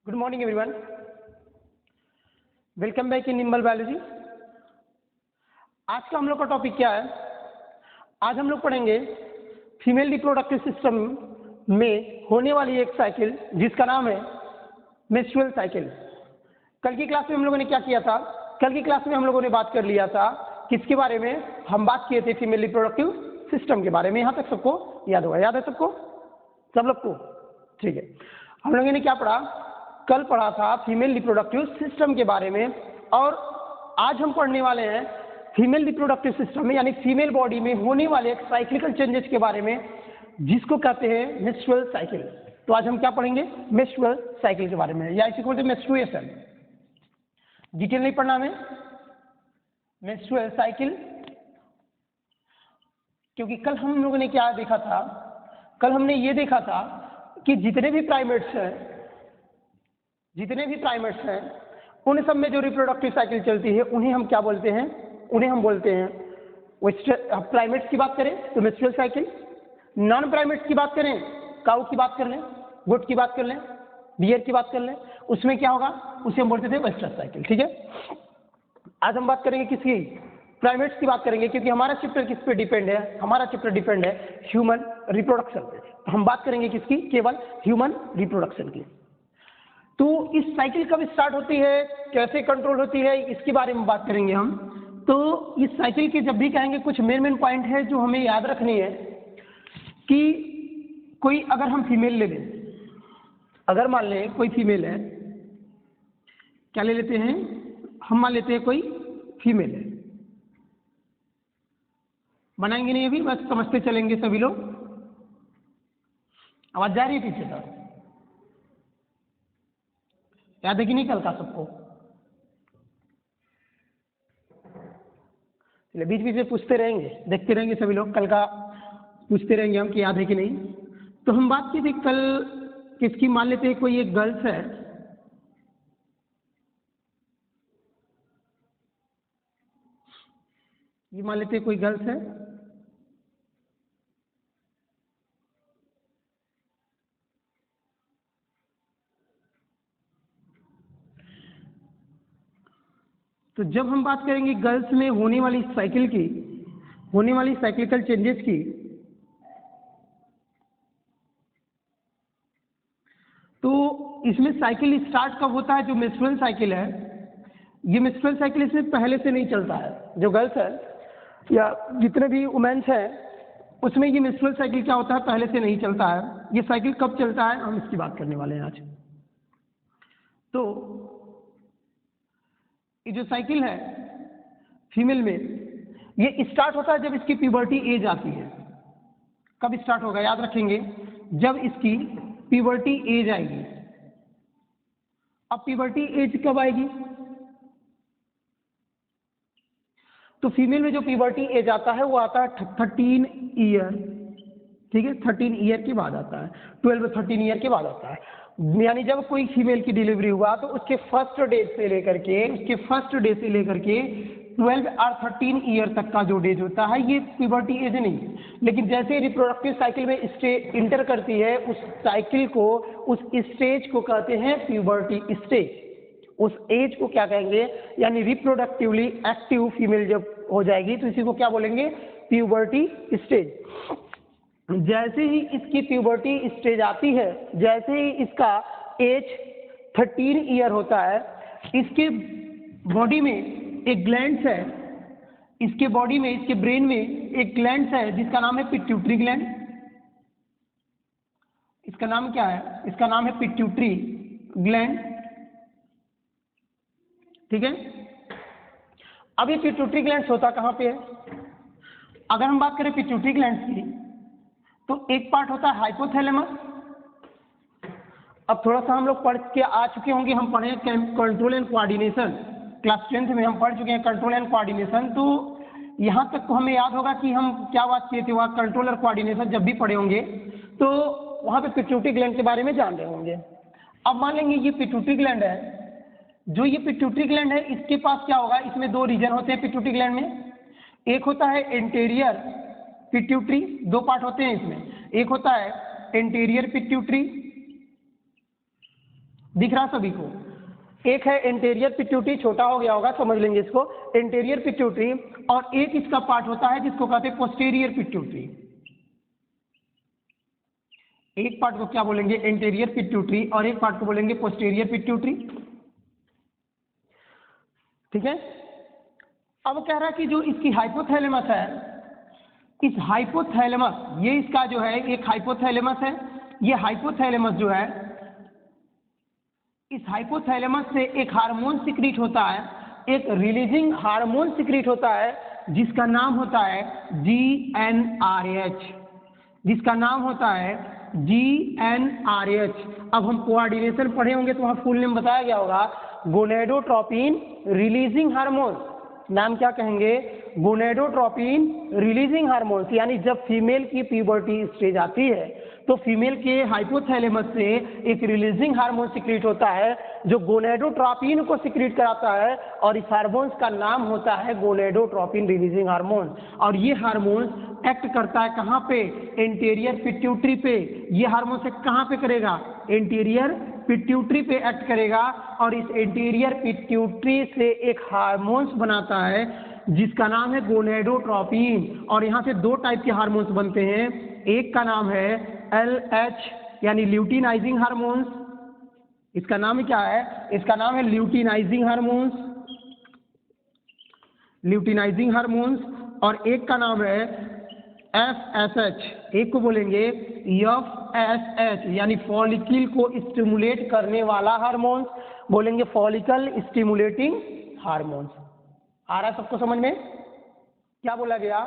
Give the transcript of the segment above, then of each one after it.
Good morning everyone, welcome back in nimble biology. आज का हम लोग का टॉपिक क्या है? आज हम लोग पढ़ेंगे फीमेल रिप्रोडक्टिव सिस्टम में होने वाली एक साइकिल जिसका नाम है मेंस्ट्रुअल साइकिल। कल की क्लास में हम लोगों ने क्या किया था? कल की क्लास में हम लोगों ने बात कर लिया था किसके बारे में? हम बात किए थे फीमेल रिप्रोडक्टिव सिस्टम के बारे में। यहाँ तक सबको याद होगा? याद है सबको? सब लोग को? ठीक है। हम लोगों ने क्या पढ़ा? कल पढ़ा था फीमेल रिप्रोडक्टिव सिस्टम के बारे में, और आज हम पढ़ने वाले हैं फीमेल रिप्रोडक्टिव सिस्टम में यानी फीमेल बॉडी में होने वाले एक साइक्लिकल चेंजेस के बारे में जिसको कहते हैं मेंस्ट्रुअल साइकिल। तो आज हम क्या पढ़ेंगे? मेंस्ट्रुअल साइकिल के बारे में, या इसी को बोलते हैं मेंस्ट्रुएशन। डिटेल नहीं पढ़ना हमें मेंस्ट्रुअल साइकिल, क्योंकि कल हम लोगों ने क्या देखा था? कल हमने ये देखा था कि जितने भी प्राइमेट्स हैं उन सब में जो रिप्रोडक्टिव साइकिल चलती है उन्हें हम क्या बोलते हैं? उन्हें हम बोलते हैं प्राइमेट्स की बात करें तो मेंस्ट्रुअल साइकिल, नॉन प्राइमेट्स की बात करें, काऊ की बात कर लें, गोट की बात कर लें, डियर की बात कर लें, उसमें क्या होगा? उसे हम बोलते थे वेस्टर्न साइकिल। ठीक है। आज हम बात करेंगे किसकी? प्राइमेट्स की बात करेंगे, क्योंकि हमारा चैप्टर किस पे डिपेंड है? हमारा चैप्टर डिपेंड है ह्यूमन रिप्रोडक्शन पे। तो हम बात करेंगे किसकी? केवल ह्यूमन रिप्रोडक्शन की। तो इस साइकिल कब स्टार्ट होती है, कैसे कंट्रोल होती है, इसके बारे में बात करेंगे हम। तो इस साइकिल के जब भी कहेंगे कुछ मेन पॉइंट है जो हमें याद रखनी है कि कोई अगर हम फीमेल ले लें, अगर मान लें कोई फीमेल है, क्या ले लेते हैं हम? मान लेते हैं कोई फीमेल है, बनाएंगे नहीं अभी, बस समझते चलेंगे सभी लोग। आवाज जा रही है पीछे तक? याद है कि नहीं कल का सबको? चलिए बीच बीच में पूछते रहेंगे, देखते रहेंगे सभी लोग, कल का पूछते रहेंगे हम कि याद है कि नहीं। तो हम बात की थी कल किसकी? मान लेते हैं कोई एक गर्ल्स है, ये मान लेते हैं कोई गर्ल्स है, तो जब हम बात करेंगे गर्ल्स में होने वाली साइकिल की, होने वाली साइक्लिकल चेंजेस की, तो इसमें साइकिल स्टार्ट कब होता है? जो मेंस्ट्रुअल साइकिल है, ये मेंस्ट्रुअल साइकिल इसमें पहले से नहीं चलता है। जो गर्ल्स है या जितने भी वुमेन्स हैं उसमें ये मेंस्ट्रुअल साइकिल क्या होता है? पहले से नहीं चलता है। ये साइकिल कब चलता है हम इसकी बात करने वाले हैं आज। तो ये जो साइकिल है फीमेल में, ये स्टार्ट होता है जब इसकी प्यूबर्टी एज आती है। कब स्टार्ट होगा? याद रखेंगे, जब इसकी प्यूबर्टी एज आएगी। अब प्यूबर्टी एज कब आएगी? तो फीमेल में जो प्यूबर्टी एज आता है वो आता है 13 ईयर। ठीक है, 13 ईयर के बाद आता है, 12-13 ईयर के बाद आता है। यानी जब कोई फीमेल की डिलीवरी हुआ तो उसके फर्स्ट डे से लेकर के 12 और 13 ईयर तक का जो डेज होता है ये प्यूबर्टी एज नहीं है। लेकिन जैसे रिप्रोडक्टिव साइकिल में स्टेज इंटर करती है, उस साइकिल को, उस स्टेज को कहते हैं प्यूबर्टी स्टेज। उस एज को क्या कहेंगे? यानी रिप्रोडक्टिवली एक्टिव फीमेल जब हो जाएगी तो इसी को क्या बोलेंगे? Puberty stage. जैसे ही इसकी प्यूबर्टी स्टेज आती है, जैसे ही इसका एज 13 ईयर होता है, इसके बॉडी में एक ग्लैंड है, इसके बॉडी में, इसके ब्रेन में एक ग्लैंड है जिसका नाम है पिट्यूटरी ग्लैंड। इसका नाम क्या है? इसका नाम है पिट्यूटरी ग्लैंड। ठीक है। अब ये पिट्यूटरी ग्लैंड होता कहाँ पे है? अगर हम बात करें पिट्यूटरी ग्लैंड की, तो एक पार्ट होता है हाइपोथैलेमस। अब थोड़ा सा हम लोग पढ़ के आ चुके होंगे, हम पढ़े control and coordination, class 10th में हम पढ़ चुके हैं कंट्रोल एंड कोऑर्डिनेशन। तो यहाँ तक तो हमें याद होगा कि हम क्या बात किए थे वहाँ कंट्रोल और कोऑर्डिनेशन जब भी पढ़े होंगे तो वहाँ पे पिट्यूटरी ग्लैंड के बारे में जान रहे होंगे। अब मान लेंगे ये पिट्यूटरी ग्लैंड है, जो ये पिट्यूटरी ग्लैंड है इसके पास क्या होगा? इसमें दो रीजन होते हैं पिट्यूटरी ग्लैंड में। एक होता है एंटेरियर पिट्यूटरी, दो पार्ट होते हैं इसमें। एक होता है एंटेरियर पिट्यूटरी, दिख रहा सभी को? एक है एंटीरियर पिट्यूटरी, छोटा हो गया होगा, समझ लेंगे इसको, एंटीरियर पिट्यूटरी, और एक इसका पार्ट होता है जिसको कहते हैं पोस्टीरियर पिट्यूटरी। एक पार्ट को क्या बोलेंगे? एंटीरियर पिट्यूटरी, और एक पार्ट को बोलेंगे पोस्टीरियर पिट्यूटरी। ठीक है। अब कह रहा है कि जो इसकी हाइपोथैलेमस है, इस हाइपोथैलेमस, ये इसका जो है एक हाइपोथैलेमस है, ये हाइपोथैलेमस जो है, इस हाइपोथैलेमस से एक हार्मोन सिक्रीट होता है, एक रिलीजिंग हार्मोन सिक्रीट होता है जिसका नाम होता है GnRH, जिसका नाम होता है GnRH। अब हम कोऑर्डिनेशन पढ़े होंगे तो वहाँ फुल नेम बताया गया होगा, गोनेडोट्रोपिन रिलीजिंग हार्मोन। नाम क्या कहेंगे? Gonadotropin releasing hormones. यानी जब फीमेल की प्यूबर्टी स्टेज आती है तो फीमेल के हाइपोथैलेमस से एक रिलीजिंग हार्मोन सिक्रीट होता है जो गोनेडोट्रोपिन को सिक्रीट कराता है, और इस हार्मोन्स का नाम होता है गोनेडोट्रोपिन रिलीजिंग हार्मोन। और ये हार्मोन एक्ट करता है कहाँ पे? एंटीरियर पिट्यूटरी पे। ये हार्मोन से कहाँ पे करेगा? एंटीरियर पिट्यूटरी पे एक्ट करेगा, और इस एंटीरियर पिट्यूटरी से एक हार्मोन्स बनाता है जिसका नाम है गोनेडोट्रोपिन। और यहाँ से दो टाइप के हार्मोन्स बनते हैं, एक का नाम है LH यानी ल्यूटिनाइजिंग हार्मोन्स। इसका नाम क्या है? इसका नाम है ल्यूटिनाइजिंग हार्मोन्स, ल्यूटिनाइजिंग हार्मोन्स। और एक का नाम है FSH, एक को बोलेंगे FSH यानी फॉलिकल को स्टिमुलेट करने वाला हार्मोन्स, बोलेंगे फॉलिकल स्टिमुलेटिंग हार्मोन्स। आ रहा है सबको समझ में? क्या बोला गया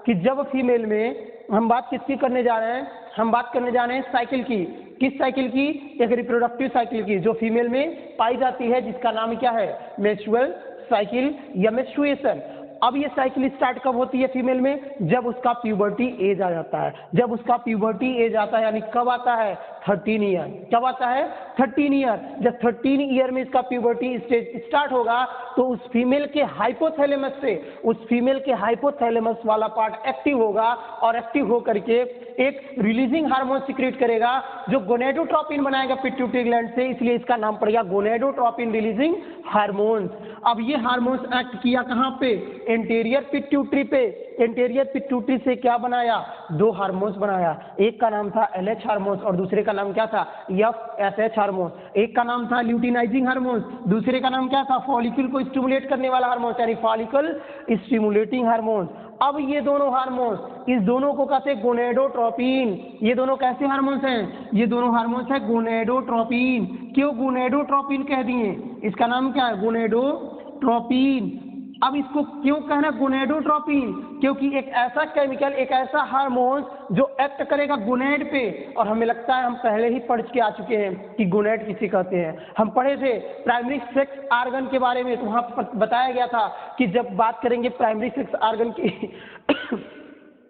कि जब फीमेल में, हम बात किसकी करने जा रहे हैं? हम बात करने जा रहे हैं साइकिल की। किस साइकिल की? एक रिप्रोडक्टिव साइकिल की जो फीमेल में पाई जाती है, जिसका नाम क्या है? मेंस्ट्रुअल साइकिल या मेंस्ट्रुएशन। अब ये साइकिल स्टार्ट कब होती है फीमेल में? जब उसका प्यूबर्टी एज आ जाता है। जब उसका प्यूबर्टी एज आता है, यानी कब आता है? 13 ईयर। कब आता है? 13 ईयर। जब 13 ईयर में इसका प्यूबर्टी स्टेज स्टार्ट होगा तो उस फीमेल के हाइपोथैलेमस से, उस फीमेल के हाइपोथैलेमस वाला पार्ट एक्टिव होगा, और एक्टिव होकर के एक रिलीजिंग हार्मोन सिक्रेट करेगा जो गोनेडोट्रोपिन बनाएगा पिट्यूटरी ग्लैंड से, इसलिए इसका नाम पड़ गया गोनेडोट्रोपिन रिलीजिंग हार्मोन्स। अब ये हार्मोन्स एक्ट किया कहाँ पे? एंटीरियर पिट्यूटरी पे। एंटीरियर पिट्यूटरी से क्या बनाया? दो हार्मोन्स बनाया, एक का नाम था LH हार्मोन्स और दूसरे का नाम क्या था? FSH hormone. एक का नाम था ल्यूटिनाइजिंग हार्मोन्स, दूसरे का नाम क्या था? फॉलिकल को स्टिमुलेट करने वाला हार्मोन यानी फॉलिकल स्टिमुलेटिंग हार्मोन्स। अब ये दोनों हार्मोन्स, इस दोनों को कहते हैं गोनेडोट्रोपिन। ये दोनों कैसे हार्मोन्स हैं? ये दोनों हार्मोन्स है गोनेडोट्रोपिन। क्यों गोनेडोट्रोपिन कह दिए? इसका नाम क्या है? गोनेडोट्रोपिन। अब इसको क्यों कहना गोनेडोट्रोपिन? क्योंकि एक ऐसा केमिकल, एक ऐसा हार्मोन जो एक्ट करेगा गोनेड पे। और हमें लगता है हम पहले ही पढ़ के आ चुके हैं कि गोनेड किसे कहते हैं। हम पढ़े थे प्राइमरी सेक्स ऑर्गन के बारे में, तो वहाँ बताया गया था कि जब बात करेंगे प्राइमरी सेक्स ऑर्गन की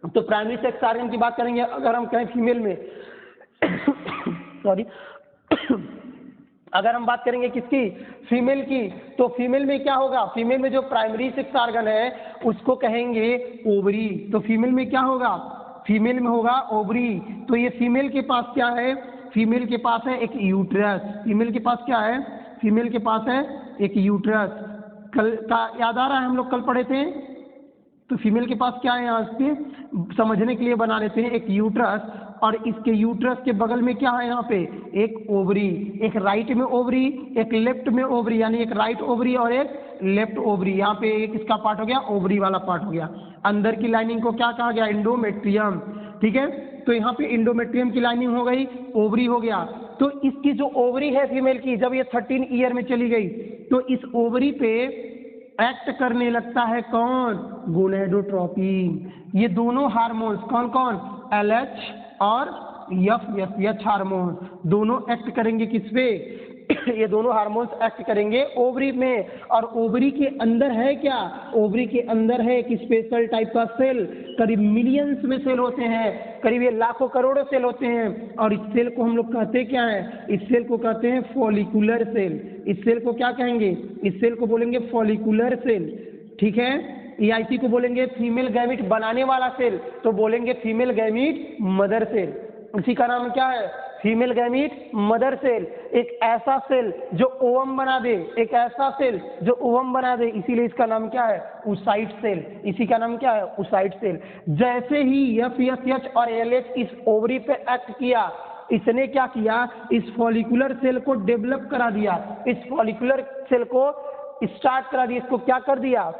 तो प्राइमरी सेक्स ऑर्गन की बात करेंगे अगर हम कहें फीमेल में सॉरी अगर हम बात करेंगे किसकी? फीमेल की, तो फीमेल में क्या होगा? फीमेल में जो प्राइमरी सेक्स ऑर्गन है उसको कहेंगे ओवरी। तो फीमेल में क्या होगा? फीमेल में होगा ओवरी। तो ये फीमेल के पास क्या है? फीमेल के पास है एक यूट्रस। फीमेल के पास क्या है? फीमेल के पास है एक यूट्रस। कल का याद आ रहा है, हम लोग कल पढ़े थे। तो फीमेल के पास क्या है? यहाँ पे समझने के लिए बना लेते हैं, एक यूट्रस, और इसके यूट्रस के बगल में क्या है? यहाँ पे एक ओवरी, एक राइट में ओवरी, एक लेफ्ट में ओवरी, यानी एक राइट ओवरी और एक लेफ्ट ओवरी। यहाँ पे एक इसका पार्ट हो गया, ओवरी वाला पार्ट हो गया। अंदर की लाइनिंग को क्या कहा गया? इंडोमेट्रियम। ठीक है, तो यहाँ पे इंडोमेट्रियम की लाइनिंग हो गई, ओवरी हो गया। तो इसकी जो ओवरी है फीमेल की, जब ये 13 ईयर में चली गई तो इस ओवरी पे एक्ट करने लगता है कौन? गोनेडोट्रोपिन। ये दोनों हार्मोन्स कौन कौन? LH और FSH हार्मोन दोनों एक्ट करेंगे किस पे? ये दोनों हार्मोन्स एक्ट करेंगे ओवरी में। और ओवरी के अंदर है क्या? ओवरी के अंदर है एक स्पेशल टाइप का सेल, करीब मिलियंस में सेल होते हैं, करीब ये लाखों करोड़ों सेल होते हैं। और इस सेल को हम लोग कहते क्या है? इस सेल को कहते हैं फॉलिकुलर सेल। इस सेल को क्या कहेंगे? इस सेल को बोलेंगे फॉलिकुलर सेल। ठीक है, EIC को बोलेंगे फीमेल गैमीट बनाने वाला सेल, तो बोलेंगे फीमेल गैमीट मदर सेल। इसी का नाम क्या है? फीमेल गैमीट मदर सेल, एक ऐसा सेल जो ओवम बना दे, एक ऐसा सेल जो ओवम बना दे, इसीलिए इसका नाम क्या है, oocyte सेल। इसी का नाम क्या है, oocyte सेल। जैसे ही FSH और LH इस ओवरी पे एक्ट किया, इसने क्या किया, इस फॉलिकुलर सेल को डेवलप करा दिया, इस फॉलिकुलर सेल को स्टार्ट करा दिया, इसको क्या कर दिया,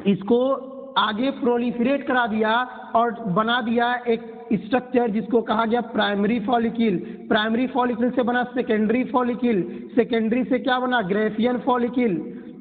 इसको आगे प्रोलिफरेट करा दिया और बना दिया एक स्ट्रक्चर जिसको कहा गया प्राइमरी फॉलिकल। प्राइमरी फॉलिकल से बना सेकेंडरी फॉलिकल, सेकेंडरी से क्या बना, ग्रेफियन फॉलिकल।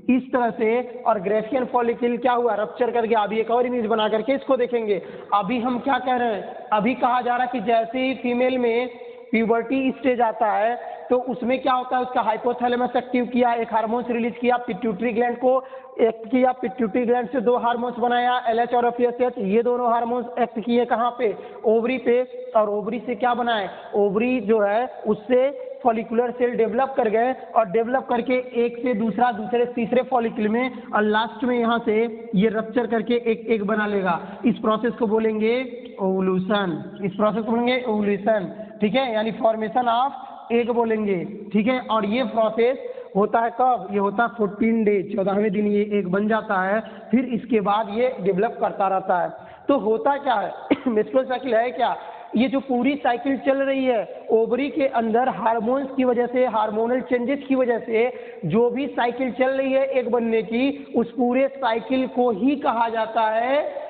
इस तरह से, और ग्रेफियन फॉलिकल क्या हुआ, रप्चर कर गया। अभी एक और इमेज बना करके इसको देखेंगे। अभी हम क्या कह रहे हैं, अभी कहा जा रहा है कि जैसे ही फीमेल में प्यूबर्टी स्टेज आता है तो उसमें क्या होता है, उसका हाइपोथैलेमस एक्टिव किया, एक हार्मोन्स रिलीज किया, पिट्यूटरी ग्लैंड को एक्ट किया, पिट्यूटरी ग्लैंड से दो हार्मोन्स बनाया, LH और FSH। ये दोनों हार्मोन्स एक्ट किए कहाँ पे, ओवरी पे, और ओवरी से क्या बनाए, ओवरी जो है उससे फॉलिकुलर सेल डेवलप कर गए, और डेवलप करके एक से दूसरा, दूसरे तीसरे फॉलिकल में, और लास्ट में यहाँ से ये रप्चर करके एक एग बना लेगा। इस प्रोसेस को बोलेंगे ओवुलेशन, इस प्रोसेस को बोलेंगे ओवुलेशन, ठीक है, यानी फॉर्मेशन ऑफ एग बोलेंगे, ठीक है। और ये प्रोसेस होता है कब, ये होता है 14 डेज, 14वें दिन ये एग बन जाता है, फिर इसके बाद ये डेवलप करता रहता है। तो होता क्या है, मेंस्ट्रुअल साइकिल है क्या, ये जो पूरी साइकिल चल रही है ओवरी के अंदर हार्मोन्स की वजह से, हार्मोनल चेंजेस की वजह से जो भी साइकिल चल रही है एग बनने की, उस पूरे साइकिल को ही कहा जाता है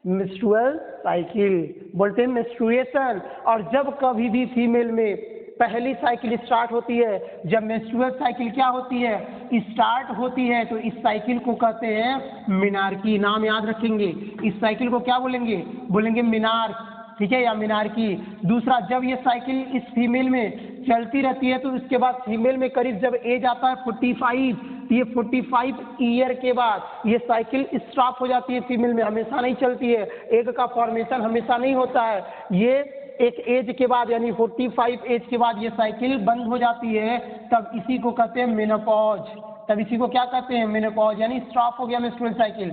मेंस्ट्रुअल साइकिल, बोलते हैं मेंस्ट्रुएशन। और जब कभी भी फीमेल में पहली साइकिल स्टार्ट होती है, जब मेंस्ट्रुअल साइकिल क्या होती है, स्टार्ट होती है, तो इस साइकिल को कहते हैं मिनार्की। नाम याद रखेंगे, इस साइकिल को क्या बोलेंगे, बोलेंगे मिनार्क, ठीक है, या मिनार्की। दूसरा, जब ये साइकिल इस फीमेल में चलती रहती है तो उसके बाद फीमेल में करीब जब एज आता है 45, ये 45 ईयर के बाद ये साइकिल स्टॉप हो जाती है फीमेल में, हमेशा नहीं चलती है, एग का फॉर्मेशन हमेशा नहीं होता है। ये एक एज के बाद यानी 45 एज के बाद ये साइकिल बंद हो जाती है, तब इसी को कहते हैं मेनोपॉज। तब इसी को क्या कहते हैं, मेनोपॉज, यानी स्टॉप हो गया मेंस्ट्रुअल साइकिल।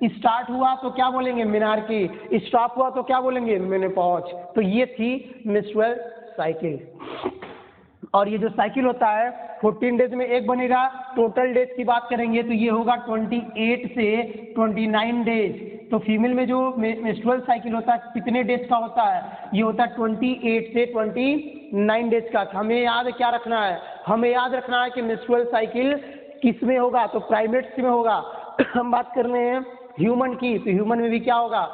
स्टार्ट हुआ तो क्या बोलेंगे, मिनार्की, स्टॉप हुआ तो क्या बोलेंगे, मेनोपॉज। तो ये थी मेंस्ट्रुअल साइकिल। और ये जो साइकिल होता है 14 डेज में एक बनेगा। टोटल डेज की बात करेंगे तो ये होगा 28 से 29 डेज। तो फीमेल में जो मेंस्ट्रुअल साइकिल होता है कितने डेज का होता है, ये होता है 28 से 29 डेज का। हमें याद क्या रखना है, हमें याद रखना है कि मेंस्ट्रुअल साइकिल किस में होगा, तो प्राइमेट्स में होगा। हम बात कर रहे हैं ह्यूमन की, तो ह्यूमन में भी क्या होगा,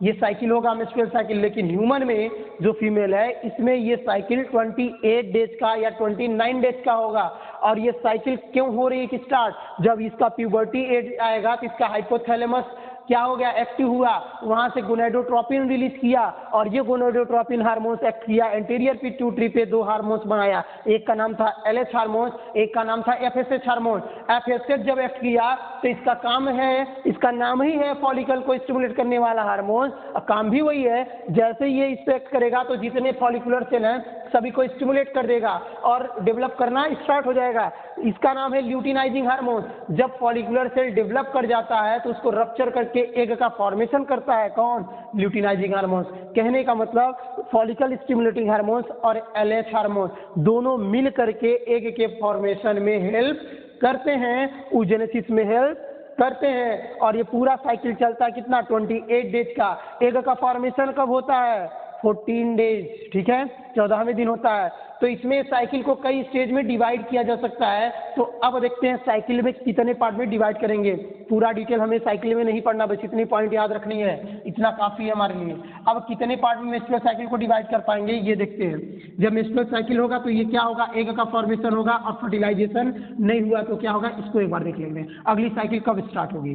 ये साइकिल होगा मेंस्ट्रुअल साइकिल। लेकिन ह्यूमन में जो फीमेल है इसमें ये साइकिल 28 डेज का या 29 डेज का होगा। और ये साइकिल क्यों हो रही है कि स्टार्ट, जब इसका प्यूबर्टी एज आएगा तो इसका हाइपोथैलेमस क्या हो गया, एक्टिव हुआ, वहां से गोनेडोट्रोपिन रिलीज किया, और ये गोनेडोट्रोपिन हार्मोन्स एक्ट किया, एंटीरियर पिट्यूटरी पे दो हार्मोन्स बनाया, एक का नाम था LH हार्मोन, एक का नाम था FSH हार्मोन। FSH जब एक्ट किया तो इसका काम है, इसका नाम ही है फॉलिकल को स्टिमुलेट करने वाला हार्मोन, काम भी वही है। जैसे ये इस पे एक्ट करेगा तो जितने फॉलिकुलर सेल हैं सभी को स्टिमुलेट कर देगा और डेवलप करना स्टार्ट हो जाएगा। इसका नाम है ल्यूटिनाइजिंग हार्मोन। जब फॉलिकुलर सेल डेवलप कर जाता है तो उसको रप्चर करके एग का फॉर्मेशन करता है, कौन, ल्यूटिनाइजिंग हार्मोन। कहने का मतलब फॉलिकल स्टिमुलेटिंग हार्मोन्स और LH हार्मोन दोनों मिल करके एग के फॉर्मेशन में हेल्प करते हैं, oogenesis में हेल्प करते हैं। और ये पूरा साइकिल चलता है कितना, 28 डेज का। एग का फॉर्मेशन कब होता है, 14 डेज, ठीक है, 14वें दिन होता है। तो इसमें साइकिल को कई स्टेज में डिवाइड किया जा सकता है। तो अब देखते हैं साइकिल में कितने पार्ट में डिवाइड करेंगे। पूरा डिटेल हमें साइकिल में नहीं पढ़ना, बस इतनी पॉइंट याद रखनी है, इतना काफी है हमारे लिए। अब कितने पार्ट में मेंस्ट्रुअल साइकिल को डिवाइड कर पाएंगे ये देखते हैं। जब मेंस्ट्रुअल साइकिल होगा तो ये क्या होगा, एग का फॉर्मेशन होगा और फर्टिलाइजेशन नहीं हुआ तो क्या होगा, इसको एक बार देख लेंगे अगली साइकिल कब स्टार्ट होगी।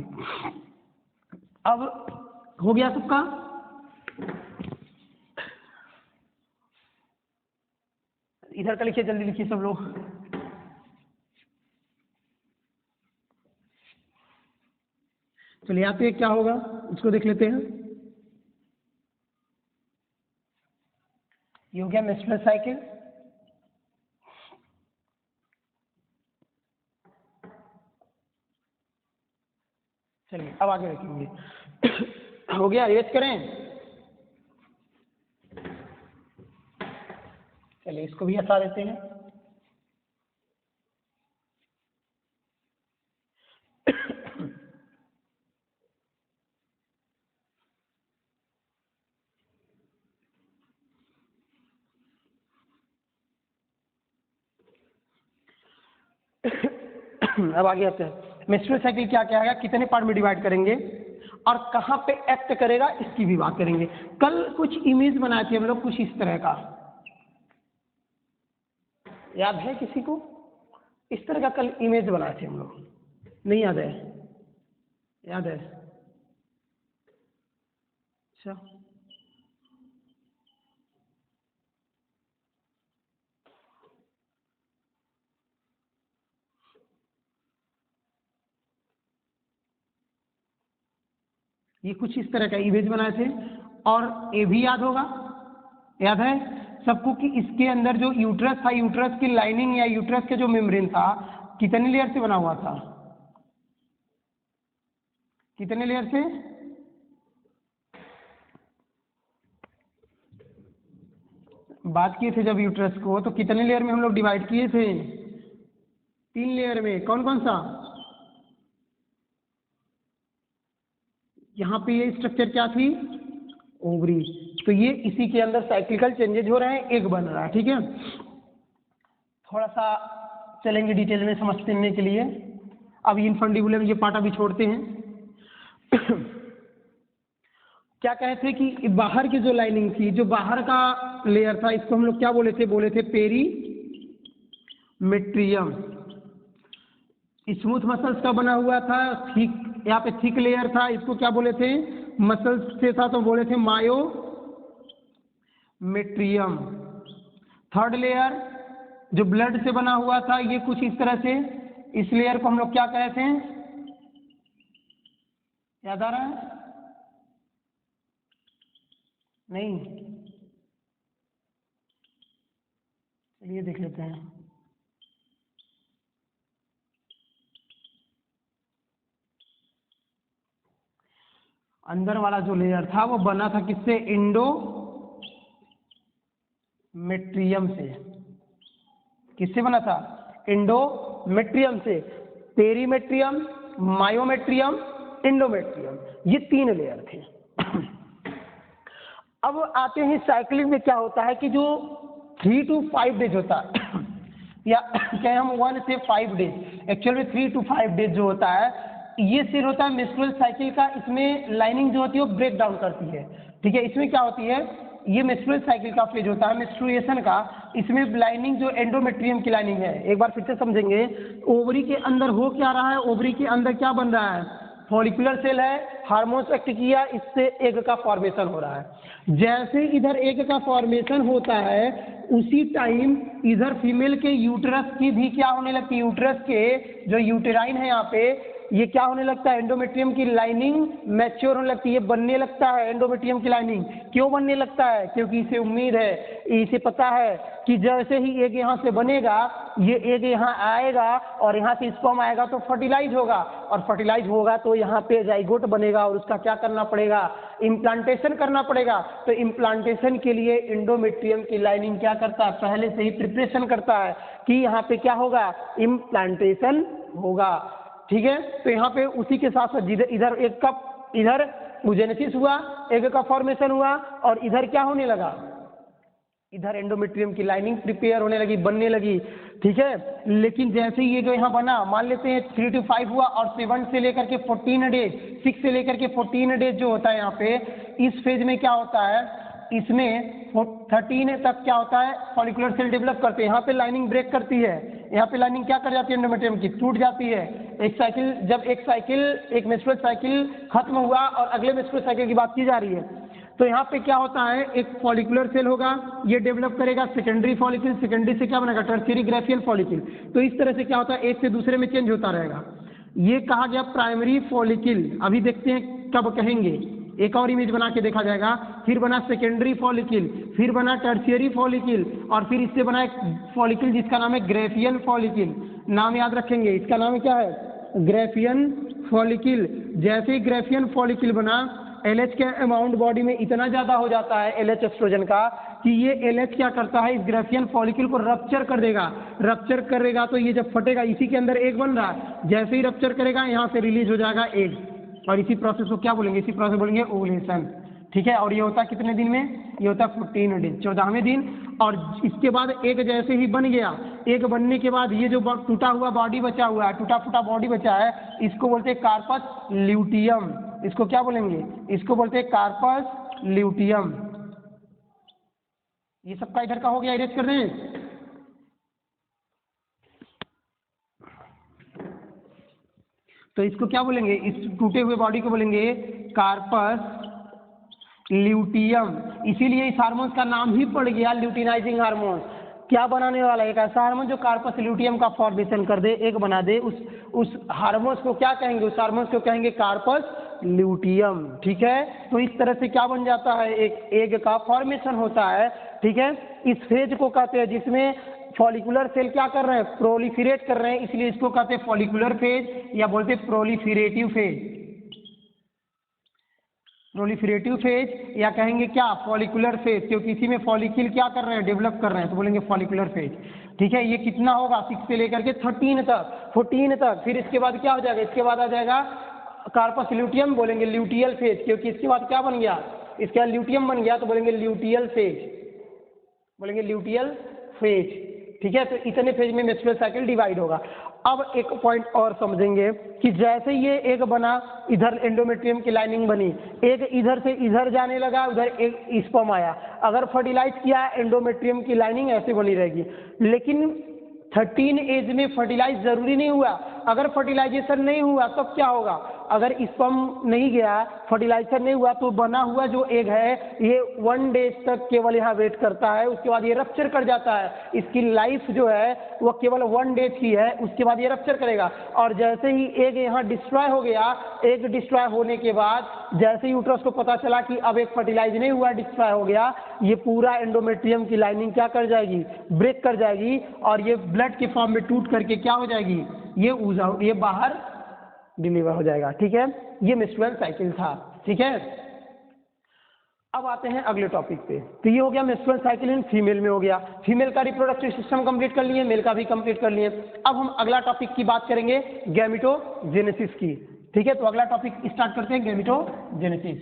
अब हो गया सबका, इधर का लिखिए, जल्दी लिखिए सब लोग। चलिए यहाँ पे क्या होगा इसको देख लेते हैं। ये हो गया मेंस्ट्रुअल साइकिल। चलिए अब आगे देखेंगे। हो गया, रेस्ट करें। चलिए इसको भी हटा देते हैं। अब आगे आते हैं। मेंस्ट्रुअल साइकिल क्या क्या है, कितने पार्ट में डिवाइड करेंगे और कहाँ पे एक्ट करेगा, इसकी भी बात करेंगे। कल कुछ इमेज बनाए थे हम लोग कुछ इस तरह का, याद है किसी को? इस तरह का कल इमेज बनाए थे हम लोग, नहीं याद है? याद है? अच्छा, ये कुछ इस तरह का इमेज बनाए थे। और ये भी याद होगा, याद है सबको, कि इसके अंदर जो यूट्रस था, यूट्रस की लाइनिंग या यूट्रस के जो मेम्ब्रेन था, कितने लेयर से बना हुआ था? कितने लेयर से? बात किए थे जब यूट्रस को, तो कितने लेयर में हम लोग डिवाइड किए थे? 3 लेयर में। कौन कौन सा? यहाँ पे ये स्ट्रक्चर क्या थी? ओवरी। तो ये इसी के अंदर साइक्लिकल चेंजेज हो रहे हैं, एक बन रहा है। ठीक है, थोड़ा सा चलेंगे डिटेल में समझने के लिए। अब इनफंडिबुलम ये पार्ट अभी छोड़ते हैं। क्या कहे थे कि बाहर की जो लाइनिंग थी, जो बाहर का लेयर था, इसको हम लोग क्या बोले थे? बोले थे पेरीमेट्रियम। स्मूथ मसल्स का बना हुआ था, थिक, यहाँ पे थिक लेयर था, इसको क्या बोले थे? मसल्स से था तो बोले थे मायोमेट्रियम। थर्ड लेयर जो ब्लड से बना हुआ था, ये कुछ इस तरह से, इस लेयर को हम लोग क्या कहे थे? याद आ रहा है? नहीं? चलिए देख लेते हैं। अंदर वाला जो लेयर था वो बना था किससे? एंडोमेट्रियम से। किससे बना था? एंडोमेट्रियम से। पेरीमेट्रियम, मायोमेट्रियम, एंडोमेट्रियम, ये 3 लेयर थे। अब आते हैं साइक्लिंग में क्या होता है कि जो 3 to 5 डेज होता है, या कहें हम 1 से 5 डेज, एक्चुअल में 3 to 5 डेज जो होता है, ये सिर होता है मेंस्ट्रुअल साइकिल का। इसमें लाइनिंग जो होती है वो ब्रेक डाउन करती है। ठीक है, इसमें क्या होती है, ये मेंस्ट्रुअल साइकिल का फेज होता है, मेंस्ट्रुएशन का। इसमें लाइनिंग जो एंडोमेट्रियम की लाइनिंग है, एक बार फिर से समझेंगे। ओवरी के अंदर हो क्या रहा है? ओवरी के अंदर क्या बन रहा है? फॉलिकुलर सेल है, हार्मोन्स एक्ट किया, इससे एग का फॉर्मेशन हो रहा है। जैसे इधर एग का फॉर्मेशन होता है, उसी टाइम इधर फीमेल के यूट्रस की भी क्या होने लगती है? यूट्रस के जो यूटेराइन है यहाँ पे, ये क्या होने लगता है? एंडोमेट्रियम की लाइनिंग मैच्योर होने लगती है, बनने लगता है एंडोमेट्रियम की लाइनिंग। क्यों बनने लगता है? क्योंकि इसे उम्मीद है, इसे पता है कि जैसे ही एग यहाँ से बनेगा, ये एग यहाँ आएगा और यहाँ से स्पर्म आएगा तो फर्टिलाइज होगा, और फर्टिलाइज होगा तो यहाँ पे जाइगोट बनेगा, और उसका क्या करना पड़ेगा? इम्प्लांटेशन करना पड़ेगा। तो इम्प्लांटेशन के लिए एंडोमेट्रियम की लाइनिंग क्या करता है? पहले से ही प्रिपरेशन करता है कि यहाँ पे क्या होगा? इम्प्लांटेशन होगा। ठीक है, तो यहाँ पे उसी के साथ साथ इधर एक कप, इधर ओजेनेसिस हुआ, एग का फॉर्मेशन हुआ, और इधर क्या होने लगा? इधर एंडोमेट्रियम की लाइनिंग प्रिपेयर होने लगी, बनने लगी। ठीक है, लेकिन जैसे ये जो यहाँ बना, मान लेते हैं 3 to 5 हुआ, और 7 से लेकर के 14 डेज, 6 से लेकर के 14 डेज जो होता है यहाँ पे, इस फेज में क्या होता है? इसमें 13 तक क्या होता है? फॉलिकुलर सेल डेवलप करते हैं। यहाँ पे लाइनिंग ब्रेक करती है, यहाँ पे लाइनिंग क्या कर जाती है? एंडोमेट्रियम की टूट जाती है। एक साइकिल, जब एक मेंस्ट्रुअल साइकिल खत्म हुआ और अगले मेंस्ट्रुअल साइकिल की बात की जा रही है, तो यहाँ पे क्या होता है? एक फॉलिकुलर सेल होगा, ये डेवलप करेगा सेकेंडरी फॉलिकल, सेकेंडरी से क्या बनेगा? Tertiary graafian follicle. तो इस तरह से क्या होता है? एक से दूसरे में चेंज होता रहेगा। ये कहा गया प्राइमरी फॉलिकल। अभी देखते हैं कब कहेंगे, एक और इमेज बना के देखा जाएगा। फिर बना सेकेंडरी फॉलिकल, फिर बना टर्शियरी फॉलिकल, और फिर इससे बना एक फॉलिकल जिसका नाम है ग्राफियल फॉलिकल। नाम याद रखेंगे, इसका नाम क्या है? Graafian follicle. जैसे ही ग्राफियन फॉलिकल बना, एलएच का अमाउंट बॉडी में इतना ज़्यादा हो जाता है, एलएच एस्ट्रोजन का, कि कि ये LH क्या करता है, इस ग्राफियन फॉलिकल को रप्चर कर देगा। रप्चर करेगा तो ये जब फटेगा, इसी के अंदर एग बन रहा है, जैसे ही रप्चर करेगा यहाँ से रिलीज हो जाएगा एग, और इसी प्रोसेस को क्या बोलेंगे, इसी प्रोसेस बोलेंगे ओवुलेशन। ठीक है, और ये होता है कितने दिन में, ये होता है 14 दिन, 14वें दिन। और इसके बाद एग जैसे ही बन गया, एग बनने के बाद ये जो टूटा हुआ बॉडी बचा हुआ है, टूटा फूटा बॉडी बचा है, इसको बोलते हैं कार्पस ल्यूटियम। इसको क्या बोलेंगे, इसको बोलते हैं कार्पस ल्यूटियम। ये सबका इधर का हो गया, इरेज कर दें। तो इसको क्या बोलेंगे, इस टूटे हुए बॉडी को बोलेंगे कार्पस ल्यूटियम। इसीलिए इस हार्मोन का नाम ही पड़ गया ल्यूटिनाइजिंग हार्मोन। क्या बनाने वाला है, एक ऐसा हार्मोन जो कार्पस ल्यूटियम का फॉर्मेशन कर दे, एक बना दे। उस हार्मोन को क्या कहेंगे, उस हार्मोन को कहेंगे कार्पस ल्यूटियम। ठीक है, तो इस तरह से क्या बन जाता है, एक एग का फॉर्मेशन होता है। ठीक है, इस फेज को कहते हैं जिसमें फॉलिकुलर सेल क्या कर रहे हैं, प्रोलिफरेट कर रहे हैं, इसलिए इसको कहते हैं फॉलिकुलर फेज या बोलते हैं प्रोलिफरेटिव फेज। प्रोलिफरेटिव फेज या कहेंगे क्या, फॉलिकुलर फेज, क्योंकि इसी में फॉलिकल क्या कर रहे हैं, डेवलप कर रहे हैं, तो बोलेंगे फॉलिकुलर फेज। ठीक है, ये कितना होगा, 6 से लेकर के 13 तक, 14 तक। फिर इसके बाद क्या हो जाएगा, इसके बाद आ जाएगा कार्पस ल्यूटियम, बोलेंगे ल्यूटियल फेज, क्योंकि इसके बाद क्या बन गया, इसके बाद ल्यूटियम बन गया, तो बोलेंगे ल्यूटियल फेज, बोलेंगे ल्यूटियल फेज। ठीक है, तो इतने फेज में मेंस्ट्रुअल साइकिल डिवाइड होगा। अब एक पॉइंट और समझेंगे कि जैसे ये एग बना, इधर एंडोमेट्रियम की लाइनिंग बनी, एग इधर से इधर जाने लगा, उधर एक स्पर्म आया, अगर फर्टिलाइज किया एंडोमेट्रियम की लाइनिंग ऐसे बनी रहेगी। लेकिन 13 एज में फर्टिलाइज जरूरी नहीं हुआ, अगर फर्टिलाइजेशन नहीं हुआ तब क्या होगा, अगर स्पर्म नहीं गया, फर्टिलाइजेशन नहीं हुआ, तो बना हुआ जो एग है ये 1 डे तक केवल यहाँ वेट करता है, उसके बाद ये रप्चर कर जाता है। इसकी लाइफ जो है वो केवल 1 डे की है, उसके बाद ये रप्चर करेगा। और जैसे ही एग यहाँ डिस्ट्रॉय हो गया, एग डिस्ट्रॉय होने के बाद जैसे ही यूट्रस को पता चला कि अब एक फर्टिलाइज नहीं हुआ, डिस्ट्रॉय हो गया, ये पूरा एंडोमेट्रियम की लाइनिंग क्या कर जाएगी, ब्रेक कर जाएगी, और ये ब्लड के फॉर्म में टूट करके क्या हो जाएगी, ये बाहर डिलीवर हो जाएगा। ठीक है, ये मेंस्ट्रुअल साइकिल था। ठीक है, अब आते हैं अगले टॉपिक पे। तो ये हो गया मेंस्ट्रुअल साइकिल इन फीमेल में हो गया, फीमेल का रिप्रोडक्टिव सिस्टम कंप्लीट कर लिए, मेल का भी कंप्लीट कर लिए। अब हम अगला टॉपिक की बात करेंगे गैमेटोजेनेसिस की। ठीक है, तो अगला टॉपिक स्टार्ट करते हैं, गैमेटोजेनेसिस।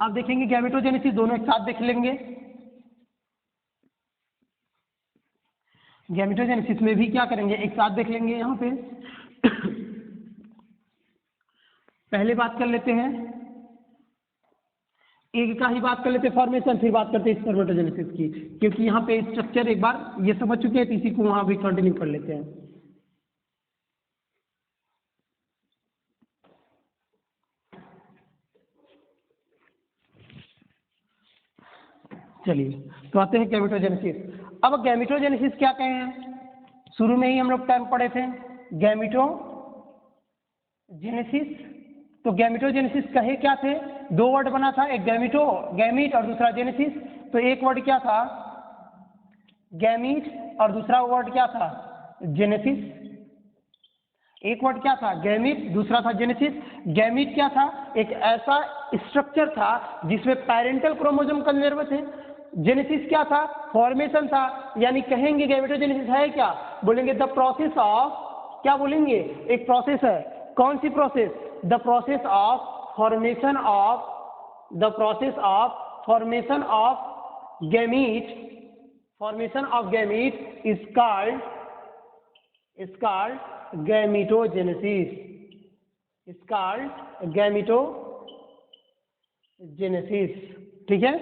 अब देखेंगे गैमेटोजेनेसिस, दोनों एक साथ देख लेंगे। गैमेटोजेनेसिस में भी क्या करेंगे, एक साथ देख लेंगे। यहाँ पे पहले बात कर लेते हैं एग का ही बात कर लेते हैं फॉर्मेशन, फिर बात करते हैं स्पर्मेटोजेनेसिस की, क्योंकि यहाँ पे स्ट्रक्चर एक बार ये समझ चुके हैं, तो इसी को वहाँ भी कंटिन्यू कर लेते हैं। चलिए, तो आते हैं गैमेटोजेनेसिस। अब गैमेटोजेनेसिस क्या कहे हैं, शुरू में ही हम लोग टर्म पढ़े थे गैमेटोजेनेसिस। तो गैमेटोजेनेसिस कहे क्या थे, 2 वर्ड बना था, एक गैमीट और दूसरा जेनेसिस। तो एक वर्ड क्या था, गैमीट, और दूसरा वर्ड क्या था, जेनेसिस। एक वर्ड क्या था, गैमीट, दूसरा था जेनेसिस। गैमीट क्या था, एक ऐसा स्ट्रक्चर था जिसमें पैरेंटल क्रोमोसोम कन्वर्जेंट थे। जेनेसिस क्या था, फॉर्मेशन था। यानी कहेंगे गैमेटोजेनेसिस है क्या, बोलेंगे द प्रोसेस ऑफ, क्या बोलेंगे, एक प्रोसेस है, कौन सी process, the process of formation of gamete, formation of gamete is called gametogenesis, gametogenesis. ठीक है,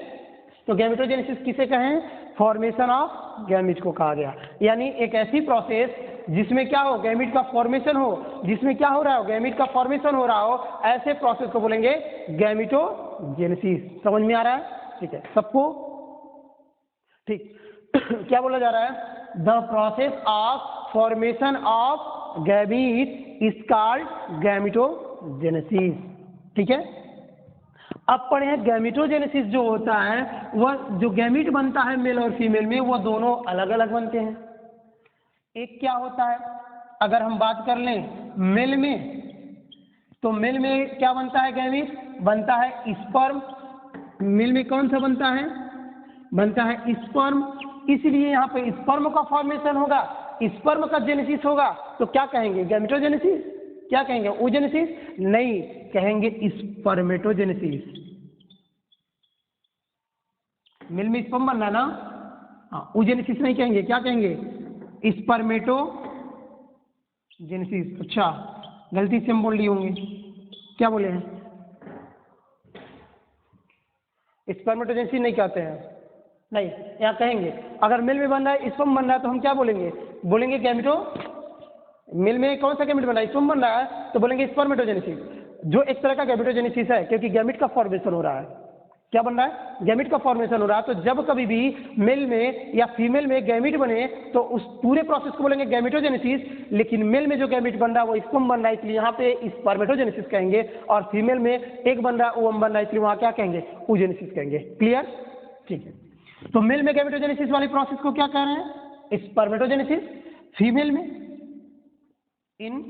तो गैमेटोजेनेसिस किसे कहें, फॉर्मेशन ऑफ गैमीट को कहा गया। यानी एक ऐसी प्रोसेस जिसमें क्या हो, गैमीट का फॉर्मेशन हो, जिसमें क्या हो रहा हो, गैमीट का फॉर्मेशन हो रहा हो, ऐसे प्रोसेस को बोलेंगे गैमेटोजेनेसिस। समझ में आ रहा है, ठीक है सबको, ठीक। क्या बोला जा रहा है, the process of formation of gamete is called gametogenesis. ठीक है, अब पढ़े हैं गैमेटोजेनेसिस जो होता है, वह जो गैमीट बनता है मेल और फीमेल में, वो दोनों अलग अलग बनते हैं। एक क्या होता है, अगर हम बात कर लें मेल में, तो मेल में क्या बनता है, गैमीट बनता है स्पर्म मेल में कौन सा बनता है? बनता है स्पर्म, इसलिए यहाँ पे स्पर्म का फॉर्मेशन होगा, स्पर्म का जेनेसिस होगा, तो क्या कहेंगे? गैमेटोजेनेसिस? क्या कहेंगे? oogenesis? नहीं, कहेंगे स्पर्मेटोजेनेसिस। मेल में स्पर्म बनना ना, हाँ, oogenesis नहीं कहेंगे, क्या कहेंगे? स्पर्मेटोजेनेसिस। अच्छा, गलती से हम बोल लिए होंगे, क्या बोले हैं? स्पर्मेटोजेनेसिस नहीं कहते हैं, नहीं, यहाँ कहेंगे अगर मेल में बन रहा है, स्पर्म बन रहा है, तो हम क्या बोलेंगे? बोलेंगे गैमेटो। मेल में कौन सा गैमेट बन रहा है? स्पर्म बन रहा है, तो बोलेंगे स्पर्मेटोजेनेसिस, जो एक तरह का गैमेटोजेनेसिस है, क्योंकि गैमेट का फॉर्मेशन हो रहा है। क्या बन रहा है? गैमेट का फॉर्मेशन हो रहा है। तो जब कभी भी मेल में या फीमेल में गैमेट बने, तो उस पूरे प्रोसेस को बोलेंगे गैमेटोजेनेसिस। लेकिन मेल में जो गैमेट बन रहा है वो स्पर्म बन रहा है, इसलिए यहाँ पे स्पर्मेटोजेनेसिस कहेंगे, और फीमेल में एक बन रहा है, ओवम बन रहा है, इसलिए वहाँ क्या कहेंगे? oogenesis कहेंगे। क्लियर? ठीक है, तो मेल में गैमेटोजेनेसिस वाली प्रोसेस को क्या कह रहे हैं? स्पर्मेटोजेनेसिस। फीमेल में, इन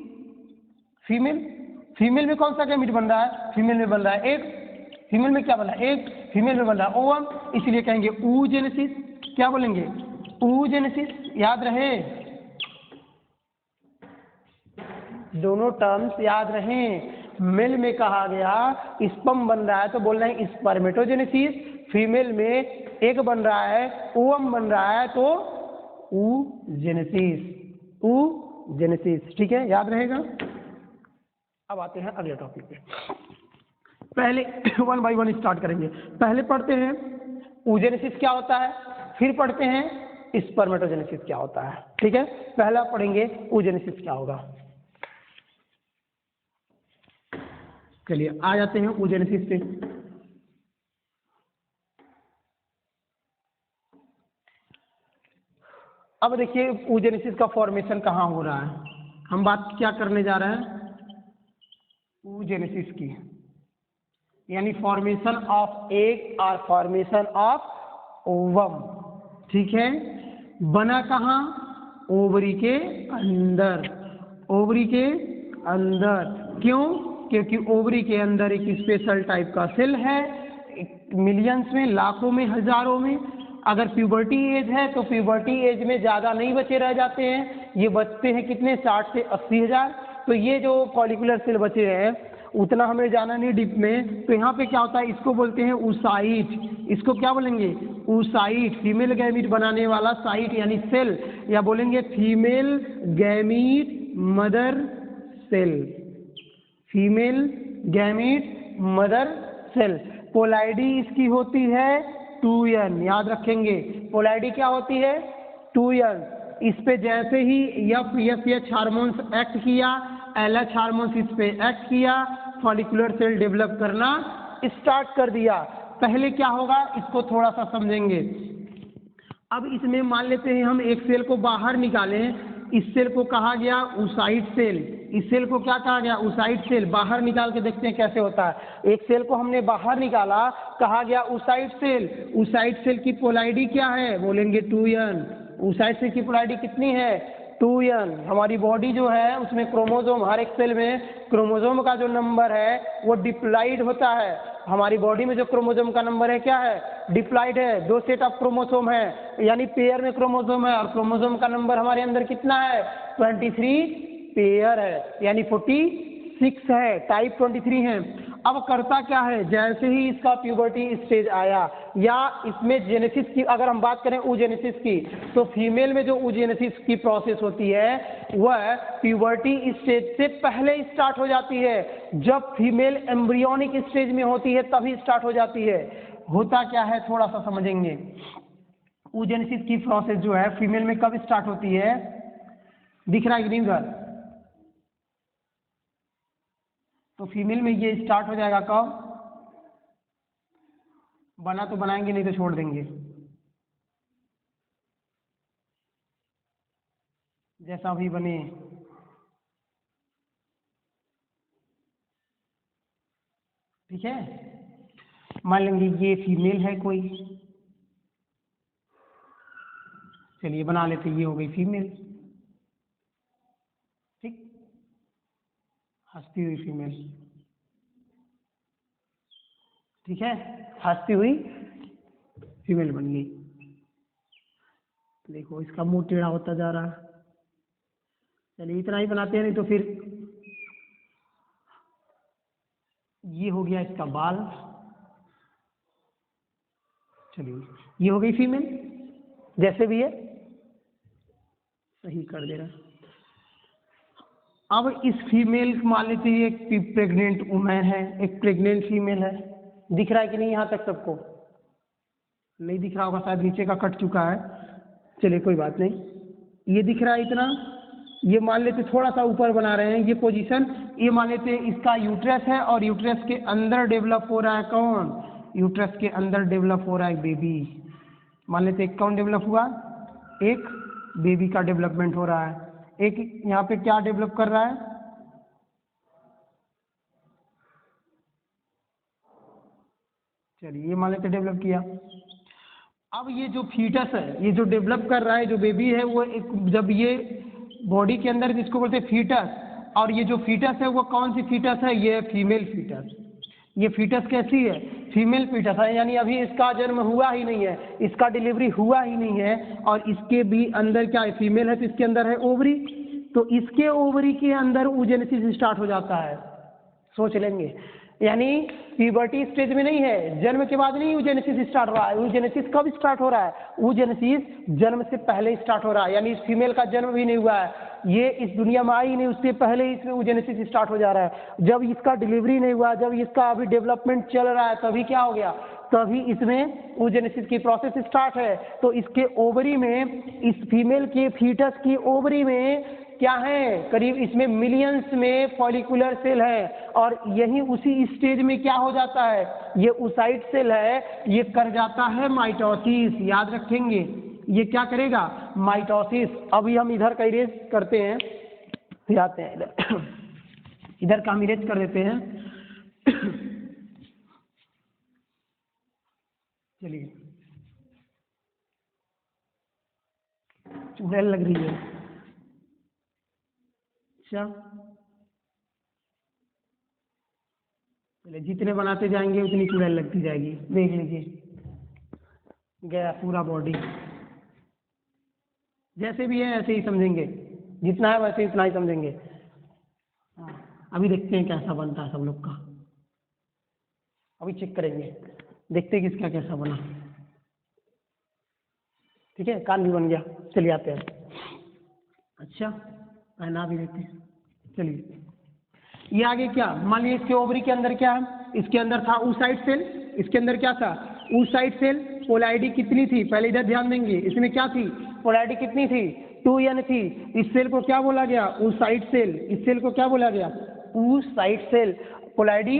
फीमेल में कौन सा गैमेट बन रहा है? फीमेल में बन रहा है एग। फीमेल में क्या बन रहा है? एग। फीमेल में बन रहा है ओवम, इसलिए कहेंगे oogenesis। क्या बोलेंगे? oogenesis। याद रहे, दोनों टर्म्स याद रहें। मेल में कहा गया स्पर्म बन रहा है, तो बोल रहे हैं स्पर्मेटोजेनेसिस। फीमेल में एग बन रहा है, ओवम बन रहा है, तो oogenesis। oogenesis, ठीक है, याद रहेगा। अब आते हैं अगले टॉपिक पे। पहले 1 बाय 1 स्टार्ट करेंगे। पहले पढ़ते हैं oogenesis क्या होता है, फिर पढ़ते हैं स्पर्मेटोजेनेसिस क्या होता है। ठीक है, पहला पढ़ेंगे oogenesis क्या होगा। चलिए आ जाते हैं oogenesis पे। अब देखिए oogenesis का फॉर्मेशन कहाँ हो रहा है। हम बात क्या करने जा रहे हैं? oogenesis की, यानी फॉर्मेशन ऑफ एग और फॉर्मेशन ऑफ ओवम। ठीक है, बना कहाँ? ओवरी के अंदर। ओवरी के अंदर क्यों? क्योंकि ओवरी के अंदर एक स्पेशल टाइप का सेल है, मिलियंस में, लाखों में, हजारों में। अगर प्यूबर्टी एज है तो प्यूबर्टी एज में ज़्यादा नहीं बचे रह जाते हैं, ये बचते हैं कितने? 60 से 80 हजार। तो ये जो फॉलिकुलर सेल बचे हैं, उतना हमें जाना नहीं डीप में। तो यहाँ पे क्या होता है, इसको बोलते हैं oocyte। इसको क्या बोलेंगे? oocyte, फीमेल गैमीट बनाने वाला साइट यानी सेल, या बोलेंगे female gamete mother cell. Female gamete mother cell. Ploidy इसकी होती है 2n, याद रखेंगे। पोलाइडी क्या होती है? 2n। इस पे जैसे ही FSH हार्मोन्स एक्ट किया, LH हार्मोन्स इस पे एक्ट किया, फॉलिकुलर सेल डेवलप करना स्टार्ट कर दिया। पहले क्या होगा, इसको थोड़ा सा समझेंगे। अब इसमें मान लेते हैं हम एक सेल को बाहर निकालें, इस सेल को कहा गया oocyte सेल। इस सेल को क्या कहा गया? oocyte cell. बाहर निकाल के देखते हैं कैसे होता है। एक सेल को हमने बाहर निकाला, कहा गया oocyte सेल। oocyte सेल की पोलाइडी क्या है? बोलेंगे 2n। oocyte सेल की पोलाइडी कितनी है? 2n। हमारी बॉडी जो है उसमें क्रोमोसोम, हर एक सेल में क्रोमोसोम का जो नंबर है वो डिप्लॉइड होता है। हमारी बॉडी में जो क्रोमोसोम का नंबर है क्या है? डिप्लॉइड है। 2 सेट ऑफ क्रोमोसोम है, यानी पेयर में क्रोमोसोम है, और क्रोमोसोम का नंबर हमारे अंदर कितना है? 23 पेयर है, यानी 46 है, टाइप 23 है। अब करता क्या है, जैसे ही इसका प्यूबर्टी स्टेज आया, या इसमें जेनेसिस की अगर हम बात करें oogenesis की, तो फीमेल में जो oogenesis की प्रोसेस होती है वह प्यूबर्टी स्टेज से पहले स्टार्ट हो जाती है। जब फीमेल एम्ब्रियोनिक स्टेज में होती है तभी स्टार्ट हो जाती है। होता क्या है थोड़ा सा समझेंगे। oogenesis की प्रोसेस जो है फीमेल में कब स्टार्ट होती है? दिख रहा है कि नहीं सर? तो फीमेल में ये स्टार्ट हो जाएगा कब? बना तो बनाएंगे, नहीं तो छोड़ देंगे। जैसा भी बने। ठीक है, मान लेंगे ये फीमेल है कोई, चलिए बना लेते, ये हो गई फीमेल। ठीक, हंसती हुई फीमेल। ठीक है, हंसती हुई फीमेल बन गई। देखो इसका मुंह टेढ़ा होता जा रहा है। चलिए इतना ही बनाते हैं, नहीं तो फिर ये हो गया इसका बाल। चलिए ये हो गई फीमेल, जैसे भी है सही कर दे रहा है। अब इस फीमेल मान लेते हैं एक प्रेग्नेंट वुमेन है, एक प्रेग्नेंट फीमेल है। दिख रहा है कि नहीं यहाँ तक सबको? नहीं दिख रहा होगा शायद, नीचे का कट चुका है। चलिए कोई बात नहीं, ये दिख रहा है इतना। ये मान लेते थोड़ा सा ऊपर बना रहे हैं ये पोजीशन। ये मान लेते इसका यूट्रस है और यूट्रस के अंदर डेवलप हो रहा है कौन? यूट्रस के अंदर डेवलप हो रहा है बेबी। मान लेते कौन डेवलप हुआ? एक बेबी का डेवलपमेंट हो रहा है। एक यहाँ पे क्या डेवलप कर रहा है? चलिए ये मान लेते डेवलप किया। अब ये जो फीटस है, ये जो डेवलप कर रहा है, जो बेबी है, वो एक जब ये बॉडी के अंदर जिसको बोलते हैं फीटस, और ये जो फीटस है वो कौन सी फीटस है? ये फीमेल फीटस। ये फीटस कैसी है? फीमेल फीटस है, यानी अभी इसका जन्म हुआ ही नहीं है, इसका डिलीवरी हुआ ही नहीं है। और इसके भी अंदर क्या है? फीमेल है तो इसके अंदर है ओवरी। तो इसके ओवरी के अंदर oogenesis स्टार्ट हो जाता है। सोच लेंगे, यानी प्यूबर्टी स्टेज में नहीं है, जन्म के बाद नहीं oogenesis स्टार्ट हो रहा है। oogenesis कब स्टार्ट हो रहा है? oogenesis जन्म से पहले स्टार्ट हो रहा है, यानी इस फीमेल का जन्म भी नहीं हुआ है, ये इस दुनिया में आई नहीं, उससे पहले ही इसमें oogenesis स्टार्ट हो जा रहा है। जब इसका डिलीवरी नहीं हुआ, जब इसका अभी डेवलपमेंट चल रहा है, तभी क्या हो गया? तभी इसमें oogenesis की प्रोसेस स्टार्ट है। तो इसके ओवरी में, इस फीमेल के फीटस की ओवरी में क्या है? करीब इसमें मिलियंस में फॉलिकुलर सेल है। और यही उसी स्टेज में क्या हो जाता है? ये oocyte सेल है, ये कर जाता है माइटोसिस। याद रखेंगे, ये क्या करेगा? माइटोसिस। अभी हम इधर का इरेज करते हैं, फिर आते हैं इधर। इधर का हम इरेज कर देते हैं। चलिए, चुड़ैल लग रही है। अच्छा, चलिए जितने बनाते जाएंगे उतनी चुड़ैल लगती जाएगी। देख लीजिए, गया पूरा बॉडी। जैसे भी है ऐसे ही समझेंगे, जितना है वैसे इतना ही समझेंगे। हाँ, अभी देखते हैं कैसा बनता है सब लोग का। अभी चेक करेंगे, देखते हैं किसका कैसा बना। ठीक है, कान भी बन गया। चलिए आते हैं। अच्छा, पहना भी देते हैं। चलिए, ये आगे क्या? मान लीजिए इसके ओवरी के अंदर क्या है? इसके अंदर था oocyte सेल। इसके अंदर क्या था? oocyte cell. पोलैरिटी कितनी थी? पहले इधर ध्यान देंगे, इसमें क्या थी? पोलैरिटी कितनी थी? 2n थी। इस सेल को क्या बोला गया? oocyte cell. इस सेल को क्या बोला गया? oocyte cell. Polarity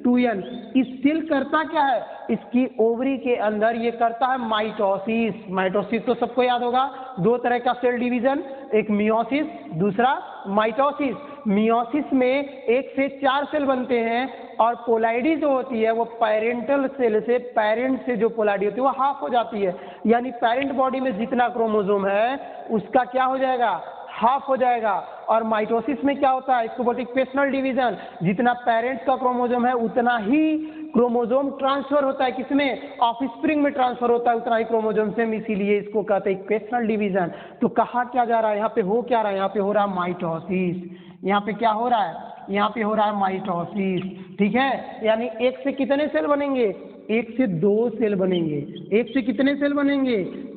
2n। इस सेल करता क्या है? इसकी ओवरी के अंदर ये करता है माइटोसिस। माइटोसिस तो सबको याद होगा, दो तरह का सेल डिवीजन, एक मियोसिस, दूसरा माइटोसिस। मियोसिस में 1 से 4 सेल बनते हैं, और पोलैरिटी जो होती है वो पेरेंटल सेल से, पेरेंट से जो पोलैरिटी होती है वो हाफ हो जाती है। यानी पेरेंट बॉडी में जितना क्रोमोसोम है उसका क्या हो जाएगा? हाफ हो जाएगा। और माइटोसिस में क्या होता है? इसको बोलते हैं इक्वेशनल डिवीजन। जितना पेरेंट्स का क्रोमोसोम है उतना ही क्रोमोसोम ट्रांसफर होता है, किसमें? ऑफस्प्रिंग में ट्रांसफर होता है उतना ही क्रोमोसोम से, इसीलिए इसको कहते हैं इक्वेशनल डिवीजन। तो कहा क्या जा रहा है? यहाँ पे हो क्या रहा है? यहाँ पे हो रहा है माइटोसिस। यहाँ पे क्या हो रहा है? यहाँ पे हो रहा है माइटोसिस। ठीक है, यानी एक से कितने सेल बनेंगे? 1 से 2 सेल बनेंगे। 1 से कितने सेल बनेंगे?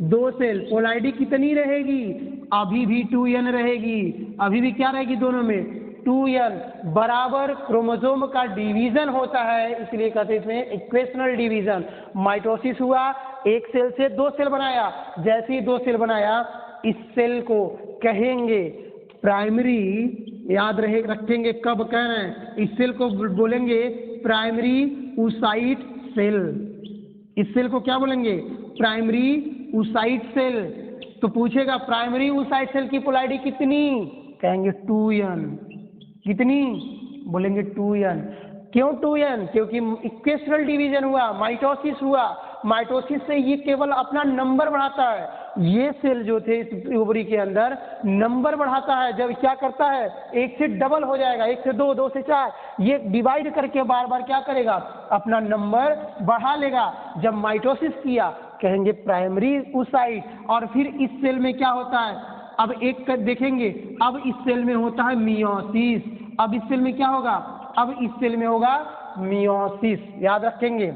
2 सेल। पोलैरिटी कितनी रहेगी? अभी भी 2n रहेगी। अभी भी क्या रहेगी? दोनों में 2n बराबर क्रोमोसोम का डिवीजन होता है, इसलिए कहते हैं इसमें इक्वेशनल डिवीजन। माइटोसिस हुआ, 1 सेल से 2 सेल बनाया। जैसे ही 2 सेल बनाया, इस सेल को कहेंगे प्राइमरी। याद रखेंगे, कब कह रहे हैं? इस सेल को बोलेंगे प्राइमरी oocyte सेल। इस सेल को क्या बोलेंगे? Primary oocyte cell. तो पूछेगा प्राइमरी oocyte सेल की पोलैरिटी कितनी? कहेंगे 2n। कितनी? बोलेंगे 2n। क्यों 2n? क्योंकि इक्वेशनल डिवीजन हुआ, माइटोसिस हुआ। माइटोसिस से ये केवल अपना नंबर बढ़ाता है। ये सेल जो थे इस ओवरी के अंदर नंबर बढ़ाता है। जब क्या करता है, 1 से डबल हो जाएगा, 1 से 2, 2 से 4, ये डिवाइड करके बार बार क्या करेगा, अपना नंबर बढ़ा लेगा। जब माइटोसिस किया कहेंगे प्राइमरी oocyte, और फिर इस सेल में क्या होता है, अब एक देखेंगे, अब इस सेल में होता है मियोसिस। अब इस सेल में क्या होगा, अब इस सेल में होगा मियोसिस, याद रखेंगे।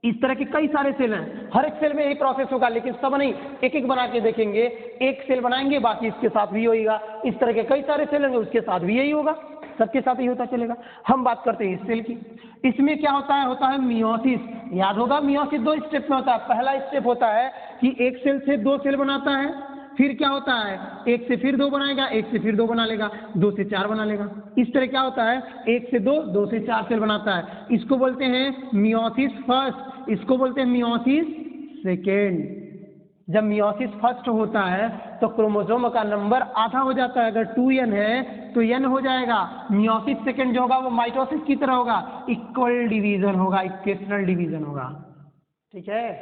इस तरह के कई सारे सेल हैं, हर एक सेल में यही प्रोसेस होगा, लेकिन सब नहीं, एक एक बना के देखेंगे। एक सेल बनाएंगे, बाकी इसके साथ भी होगा। इस तरह के कई सारे सेल होंगे, उसके साथ भी यही होगा, सबके साथ ही होता चलेगा। हम बात करते हैं इस सेल की। इसमें क्या होता है मियोसिस। याद होगा मियोसिस 2 स्टेप में होता है। पहला स्टेप होता है कि एक सेल से 2 सेल बनाता है, फिर क्या होता है, 1 से फिर 2 बनाएगा, 1 से फिर 2 बना लेगा, 2 से 4 बना लेगा। इस तरह क्या होता है, 1 से 2, 2 से 4 सेल बनाता है। इसको बोलते हैं मियोसिस फर्स्ट, इसको बोलते हैं मियोसिस सेकेंड। जब मियोसिस फर्स्ट होता है तो क्रोमोसोम का नंबर आधा हो जाता है। अगर 2n है तो n हो जाएगा। मियोसिस सेकेंड जो होगा वो माइटोसिस की तरह होगा, इक्वल डिवीजन होगा, इक्वेशनल डिवीजन होगा। ठीक है,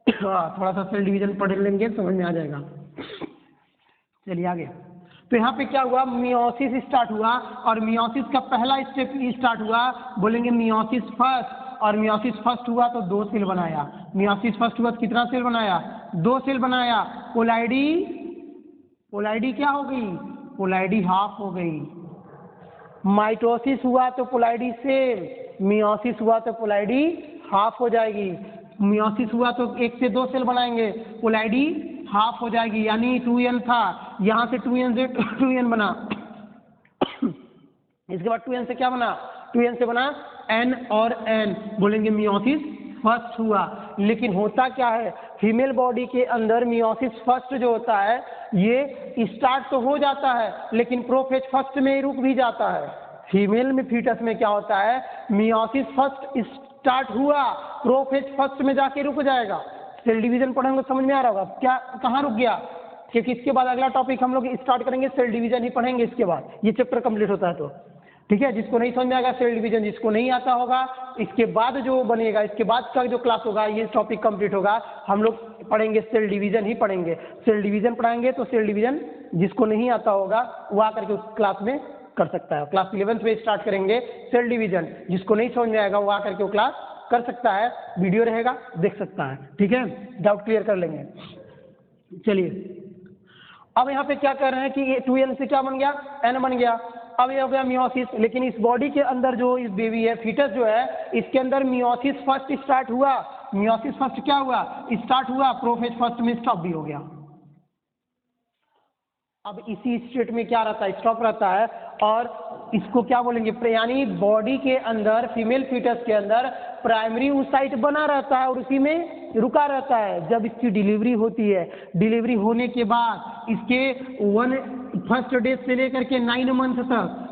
थोड़ा सा सेल डिवीजन पढ़ लेंगे, समझ में आ जाएगा। चलिए आगे। तो यहाँ पे क्या हुआ, मियोसिस स्टार्ट हुआ, और मियोसिस का पहला स्टेप स्टार्ट हुआ, बोलेंगे मियोसिस फर्स्ट। और मियोसिस फर्स्ट हुआ तो 2 सेल बनाया। मियोसिस फर्स्ट हुआ तो कितना सेल बनाया, 2 सेल बनाया। पोलाइडी क्या हो गई, पोलाइडी हाफ हो गई। माइटोसिस हुआ तो पोलाइडी सेल, मियोसिस हुआ तो पोलाइडी हाफ हो जाएगी। मियोसिस हुआ तो 1 से 2 सेल बनाएंगे, पोलाइडी हाफ हो जाएगी, यानी 2n था, यहाँ से 2n से 2n बना। इसके बाद 2n से क्या बना, 2n से बना n और n, बोलेंगे मियोसिस फर्स्ट हुआ। लेकिन होता क्या है, फीमेल बॉडी के अंदर मियोसिस फर्स्ट जो होता है ये स्टार्ट तो हो जाता है, लेकिन प्रोफेज फर्स्ट में रुक भी जाता है। फीमेल में फीटस में क्या होता है, मियोसिस फर्स्ट स्टार्ट हुआ, प्रोफेज फर्स्ट में जाके रुक जाएगा। सेल डिवीजन पढ़ेंगे समझ में आ रहा होगा, क्या कहाँ रुक गया, क्योंकि इसके बाद अगला टॉपिक हम लोग स्टार्ट करेंगे, सेल डिवीजन ही पढ़ेंगे इसके बाद, ये चैप्टर कंप्लीट होता है तो। ठीक है, जिसको नहीं समझ में आएगा सेल डिवीजन, जिसको नहीं आता होगा, इसके बाद जो बनेगा, इसके बाद का जो क्लास होगा, ये टॉपिक कंप्लीट होगा, हम लोग पढ़ेंगे सेल डिवीजन ही पढ़ेंगे। सेल डिवीजन पढ़ाएंगे तो सेल डिवीजन जिसको नहीं आता होगा वो आकर के उस क्लास में कर सकता है। क्लास 11th में स्टार्ट करेंगे सेल डिवीजन, जिसको नहीं समझ में आएगा वो आकर के वो क्लास कर सकता है, वीडियो रहेगा देख सकता है। ठीक है, डाउट क्लियर कर लेंगे। चलिए अब यहाँ पे क्या कर रहे हैं कि ये 2n से क्या बन गया, n बन गया। अब ये हो गया मियोसिस, लेकिन इस बॉडी के अंदर जो इस बेबी है, फीटस जो है, इसके अंदर मियोसिस फर्स्ट स्टार्ट हुआ। मियोसिस फर्स्ट क्या हुआ, स्टार्ट हुआ, प्रोफेज फर्स्ट में स्टॉप भी हो गया। अब इसी स्टेट में क्या रहता है, स्टॉप रहता है, और इसको क्या बोलेंगे, यानी बॉडी के अंदर फीमेल फीटस के अंदर प्राइमरी oocyte बना रहता है और उसी में रुका रहता है। जब इसकी डिलीवरी होती है, डिलीवरी होने के बाद इसके फर्स्ट डे से लेकर के 9 मंथ तक,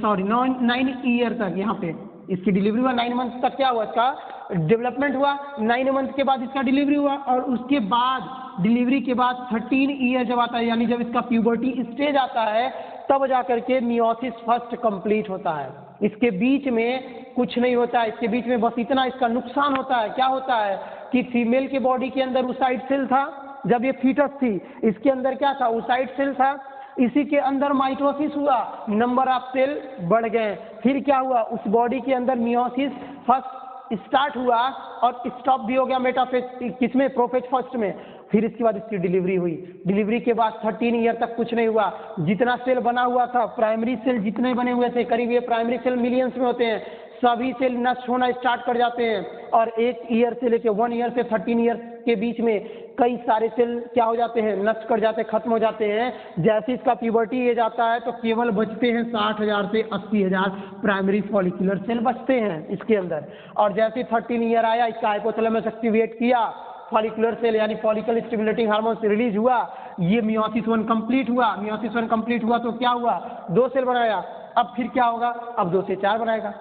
सॉरी 9 ईयर तक, यहाँ पे इसकी डिलीवरी हुआ, 9 मंथ तक क्या हुआ, इसका डेवलपमेंट हुआ। 9 मंथ के बाद इसका डिलीवरी हुआ, और उसके बाद डिलीवरी के बाद 13 ईयर जब आता है, यानी जब इसका प्यूबर्टी स्टेज आता है, तब जाकर के मियोसिस फर्स्ट कंप्लीट होता है। इसके बीच में कुछ नहीं होता है, इसके बीच में बस इतना इसका नुकसान होता है। क्या होता है कि फीमेल के बॉडी के अंदर oocyte सेल था, जब ये फीटस थी इसके अंदर क्या था, oocyte सेल था, इसी के अंदर माइटोसिस हुआ, नंबर ऑफ सेल बढ़ गए। फिर क्या हुआ, उस बॉडी के अंदर मियोसिस फर्स्ट स्टार्ट हुआ और स्टॉप भी हो गया मेटाफेज, किसमें, प्रोफेज फर्स्ट में। फिर इसके बाद इसकी डिलीवरी हुई। डिलीवरी के बाद 13 ईयर तक कुछ नहीं हुआ। जितना सेल बना हुआ था, प्राइमरी सेल जितने बने हुए थे, करीब ये प्राइमरी सेल मिलियंस में होते हैं, सभी सेल नष्ट होना स्टार्ट कर जाते हैं। और 1 ईयर से लेकर 1 ईयर से 13 ईयर के बीच में कई सारे सेल क्या हो जाते हैं, नष्ट कर जाते हैं, खत्म हो जाते हैं। जैसे इसका प्यूबर्टी एज आता है तो केवल बचते हैं 60,000 से 80,000 प्राइमरी फॉलिकुलर सेल बचते हैं इसके अंदर। और जैसे 13 ईयर आया, इसका हाइपोथैलेमस एक्टिवेट किया, फॉलिकुलर सेल यानी फॉलिकल स्टिमुलेटिंग हार्मोन रिलीज हुआ, ये मियोसिस 1 कंप्लीट हुआ। मियोसिस 1 कंप्लीट हुआ तो क्या हुआ, 2 सेल बनाया। अब फिर क्या होगा, अब 2 से 4 बनाएगा।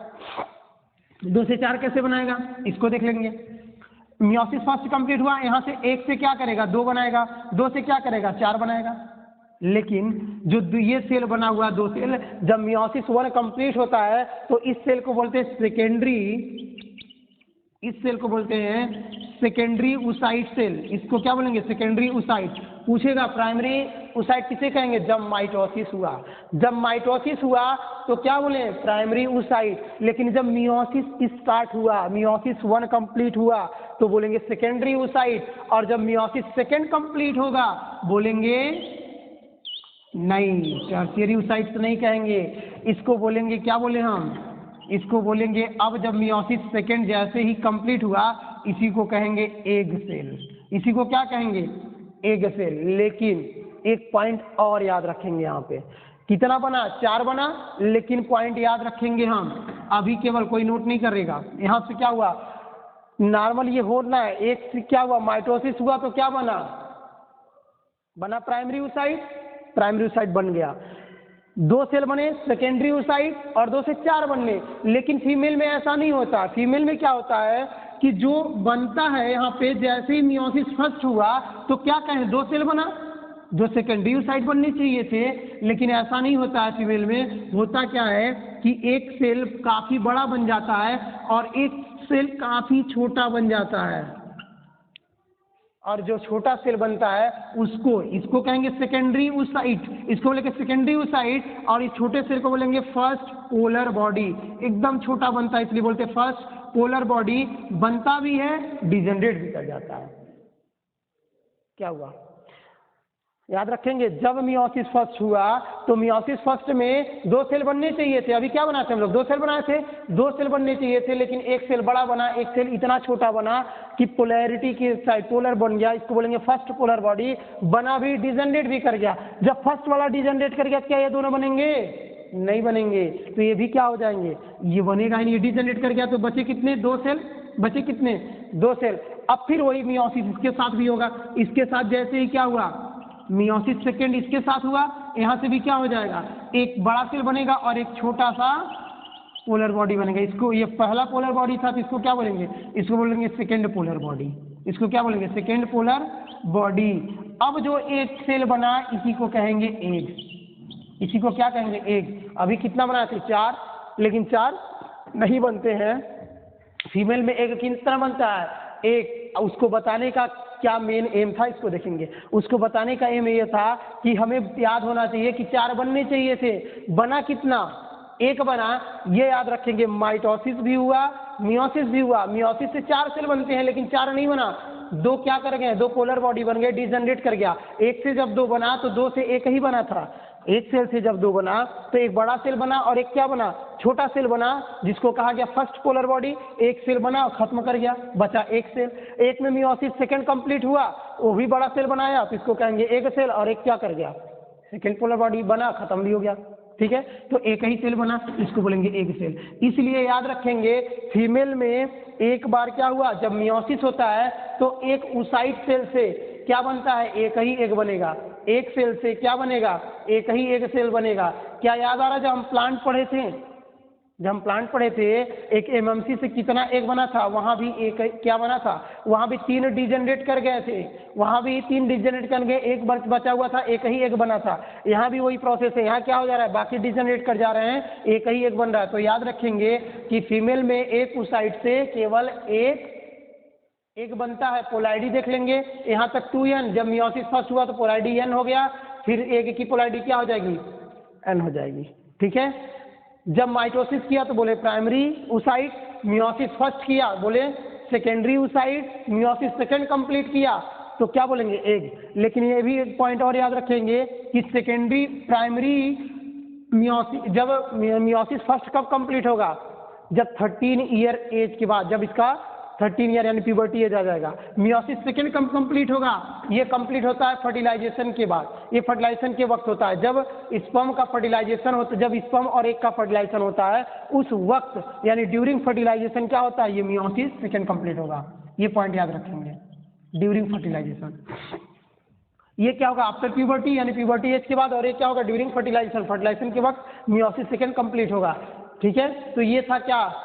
2 से 4 कैसे बनाएगा, इसको देख लेंगे। मियोसिस फर्स्ट कंप्लीट हुआ, यहाँ से 1 से क्या करेगा, 2 बनाएगा, 2 से क्या करेगा, 4 बनाएगा। लेकिन जो ये सेल बना हुआ 2 सेल, जब मियोसिस 1 कंप्लीट होता है तो इस सेल को बोलते हैं सेकेंडरी इस सेल को बोलते हैं सेकेंडरी oocyte सेल। इसको क्या बोलेंगे? Secondary oocyte। पूछेगा प्राइमरी oocyte किसे कहेंगे? जब माइटोसिस हुआ। जब माइटोसिस हुआ तो क्या बोले? Primary oocyte। लेकिन जब मियोसिस स्टार्ट हुआ, मियोसिस 1 कंप्लीट हुआ तो बोलेंगे सेकेंडरी oocyte। और जब मियोसिस 2 कंप्लीट होगा बोलेंगे नहीं, टर्शियरी oocyte नहीं कहेंगे। इसको बोलेंगे, क्या बोले हम? इसको बोलेंगे, अब जब मियोसिस 2 जैसे ही कंप्लीट हुआ इसी को कहेंगे एग सेल। इसी को क्या कहेंगे? Egg cell. लेकिन एक पॉइंट और याद रखेंगे यहाँ पे। कितना बना? 4 बना, लेकिन पॉइंट याद रखेंगे हम, अभी केवल कोई नोट नहीं करेगा। यहाँ से क्या हुआ? नॉर्मल ये होना है, एक से क्या हुआ? माइटोसिस हुआ तो क्या बना? बना प्राइमरी oocyte। प्राइमरी oocyte बन गया। 2 सेल बने सेकेंडरी oocyte और 2 से 4 बनने। लेकिन फीमेल में ऐसा नहीं होता। फीमेल में क्या होता है कि जो बनता है यहाँ पे, जैसे ही मियोसिस फर्स्ट हुआ तो क्या कहें? 2 सेल बना, जो सेकेंडरी oocyte बनने चाहिए थे। लेकिन ऐसा नहीं होता है फीमेल में। होता क्या है कि एक सेल काफी बड़ा बन जाता है और एक सेल काफी छोटा बन जाता है, और जो छोटा सेल बनता है उसको, इसको कहेंगे सेकेंडरी oocyte। इसको बोलेंगे सेकेंडरी oocyte। और इस छोटे सेल को बोलेंगे फर्स्ट पोलर बॉडी। एकदम छोटा बनता है इसलिए बोलते हैं फर्स्ट पोलर बॉडी। बनता भी है, डिजेनरेट भी कर जाता है। क्या हुआ? याद रखेंगे, जब मियोसिस फर्स्ट हुआ तो मियोसिस फर्स्ट में 2 सेल बनने चाहिए थे। अभी क्या बनाए थे हम लोग? 2 सेल बनाए थे। 2 सेल बनने चाहिए थे, लेकिन एक सेल बड़ा बना, एक सेल इतना छोटा बना कि पोलैरिटी के साइड पोलर बन गया। इसको बोलेंगे फर्स्ट पोलर बॉडी। बना भी, डिजेनरेट भी कर गया। जब फर्स्ट वाला डिजेनरेट कर गया, क्या ये दोनों बनेंगे? नहीं बनेंगे। तो ये भी क्या हो जाएंगे? ये बनेगा ही नहीं। ये डिजेनरेट कर गया तो बचे कितने? 2 सेल। बचे कितने? 2 सेल। अब फिर वही मियोसिस इसके साथ भी होगा। इसके साथ जैसे ही क्या हुआ? मियोसिस 2 इसके साथ हुआ, यहाँ से भी क्या हो जाएगा? एक बड़ा सेल बनेगा और एक छोटा सा पोलर बॉडी बनेगा। इसको, ये पहला पोलर बॉडी था तो इसको क्या बोलेंगे? इसको बोलेंगे सेकेंड पोलर बॉडी। इसको क्या बोलेंगे? Second polar body. अब जो एक सेल बना इसी को कहेंगे एग। इसी को क्या कहेंगे? एग। अभी कितना बनाए थे? 4, लेकिन 4 नहीं बनते हैं। फीमेल में एग किस तरह बनता है? एक, उसको बताने का क्या मेन एम था इसको देखेंगे। उसको बताने का एम ये था कि हमें याद होना चाहिए कि 4 बनने चाहिए थे। बना कितना? 1 बना। ये याद रखेंगे, माइटोसिस भी हुआ, मियोसिस भी हुआ। मियोसिस से 4 सेल बनते हैं, लेकिन 4 नहीं बना। 2 क्या कर गए? 2 पोलर बॉडी बन गए, डिजेनरेट कर गया। 1 से जब 2 बना तो 2 से 1 ही बना था। 1 सेल से जब 2 बना तो एक बड़ा सेल बना और एक क्या बना? छोटा सेल बना, जिसको कहा गया फर्स्ट पोलर बॉडी। 1 सेल बना और खत्म कर गया, बचा 1 सेल। 1 में मियोसिस 2 कंप्लीट हुआ, वो भी बड़ा सेल बनाया तो इसको कहेंगे 1 सेल। और एक क्या कर गया? सेकेंड पोलर बॉडी बना, खत्म भी हो गया। ठीक है, तो 1 ही सेल बना, इसको बोलेंगे एग सेल। इसलिए याद रखेंगे, फीमेल में एक बार क्या हुआ? जब मियोसिस होता है तो एक oocyte सेल से क्या बनता है? 1 ही एग बनेगा। 1 सेल से क्या बनेगा? 1 ही एग सेल बनेगा। क्या याद आ रहा? जब हम प्लांट पढ़े थे, एक एमएमसी से कितना एग बना था? वहां भी 1 क्या बना था? वहां भी 3 डिजेनरेट कर गए थे। वहां भी 3 डिजेनरेट कर गए, 1 बचा हुआ था, 1 ही एग बना था। यहाँ भी वही प्रोसेस है। यहाँ क्या हो जा रहा है? बाकी डिजेनरेट कर जा रहे हैं, 1 ही एग बन रहा है। तो याद रखेंगे कि फीमेल में एक oocyte से केवल 1 एग बनता है। पोलैरिटी देख लेंगे, यहाँ तक 2n। जब मियोसिस फर्स्ट हुआ तो पोलैरिटी n हो गया, फिर एग की पोलैरिटी क्या हो जाएगी? n हो जाएगी। ठीक है, जब माइटोसिस किया तो बोले प्राइमरी oocyte, मियोसिस फर्स्ट किया बोले सेकेंडरी oocyte, मियोसिस 2 कंप्लीट किया तो क्या बोलेंगे? एग। लेकिन ये भी एक पॉइंट और याद रखेंगे कि सेकेंडरी प्राइमरी मियोसिस, जब मियोसिस फर्स्ट कब कंप्लीट होगा? जब 13 ईयर एज के बाद, जब इसका 13 ईयर यानी प्यूबर्टी एज आ जाएगा। मियोसिस 2 कब कंप्लीट होगा? ये कंप्लीट होता है फर्टिलाइजेशन के बाद। ये फर्टिलाइजेशन के वक्त होता है, जब स्पर्म का फर्टिलाइजेशन होता है। जब स्पर्म और एग का फर्टिलाइजेशन होता है उस वक्त, यानी ड्यूरिंग फर्टिलाइजेशन क्या होता है? ये मियोसिस 2 कंप्लीट होगा। ये पॉइंट याद रखेंगे, ड्यूरिंग फर्टिलाइजेशन। ये क्या होगा? आफ्टर प्यूबर्टी यानी प्यूबर्टी एज के बाद। और ये क्या होगा? ड्यूरिंग फर्टिलाइजेशन, फर्टिलाइजेशन के वक्त मियोसिस 2 कंप्लीट होगा। ठीक है, तो ये था क्या?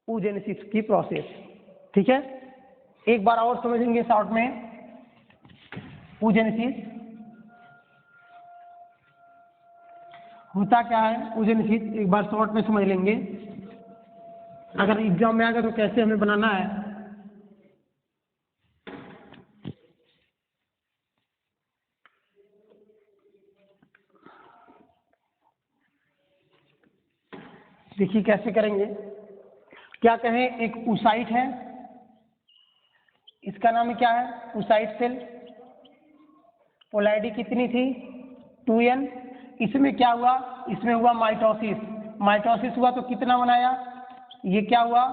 oogenesis की प्रोसेस। ठीक है, एक बार और समझेंगे शॉर्ट में। oogenesis होता क्या है? oogenesis एक बार शॉर्ट में समझ लेंगे। अगर एग्जाम में आएगा तो कैसे हमें बनाना है। देखिए कैसे करेंगे, क्या कहें, एक oocyte है, इसका नाम क्या है, oocyte सेल, पोलैरिटी कितनी थी 2n, इसमें क्या हुआ, इसमें हुआ माइटोसिस, माइटोसिस हुआ तो कितना बनाया, ये क्या हुआ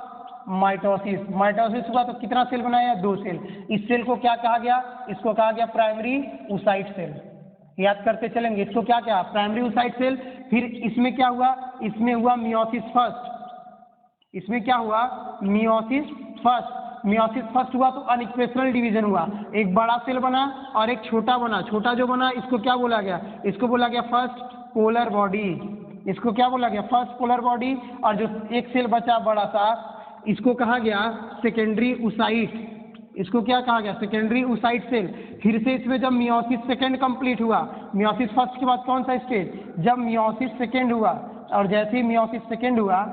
माइटोसिस, माइटोसिस हुआ तो कितना सेल बनाया 2 सेल, इस सेल को क्या कहा गया, इसको कहा गया प्राइमरी oocyte सेल, याद करते चलेंगे, इसको क्या क्या प्राइमरी oocyte सेल। फिर इसमें क्या हुआ, इसमें हुआ मियोसिस फर्स्ट, इसमें क्या हुआ मियोसिस फर्स्ट, मियोसिस फर्स्ट हुआ तो अनइक्वेशनल डिवीजन हुआ, एक बड़ा सेल बना और एक छोटा बना, छोटा जो बना इसको क्या बोला गया, इसको बोला गया फर्स्ट पोलर बॉडी, इसको क्या बोला गया फर्स्ट पोलर बॉडी, और जो एक सेल बचा बड़ा सा इसको कहा गया सेकेंडरी oocyte, इसको क्या कहा गया सेकेंडरी oocyte सेल। फिर से इसमें जब मियोसिस सेकेंड कंप्लीट हुआ, मियोसिस फर्स्ट के बाद कौन सा स्टेज, जब मियोसिस सेकेंड हुआ, और जैसे ही मियोसिस सेकेंड हुआ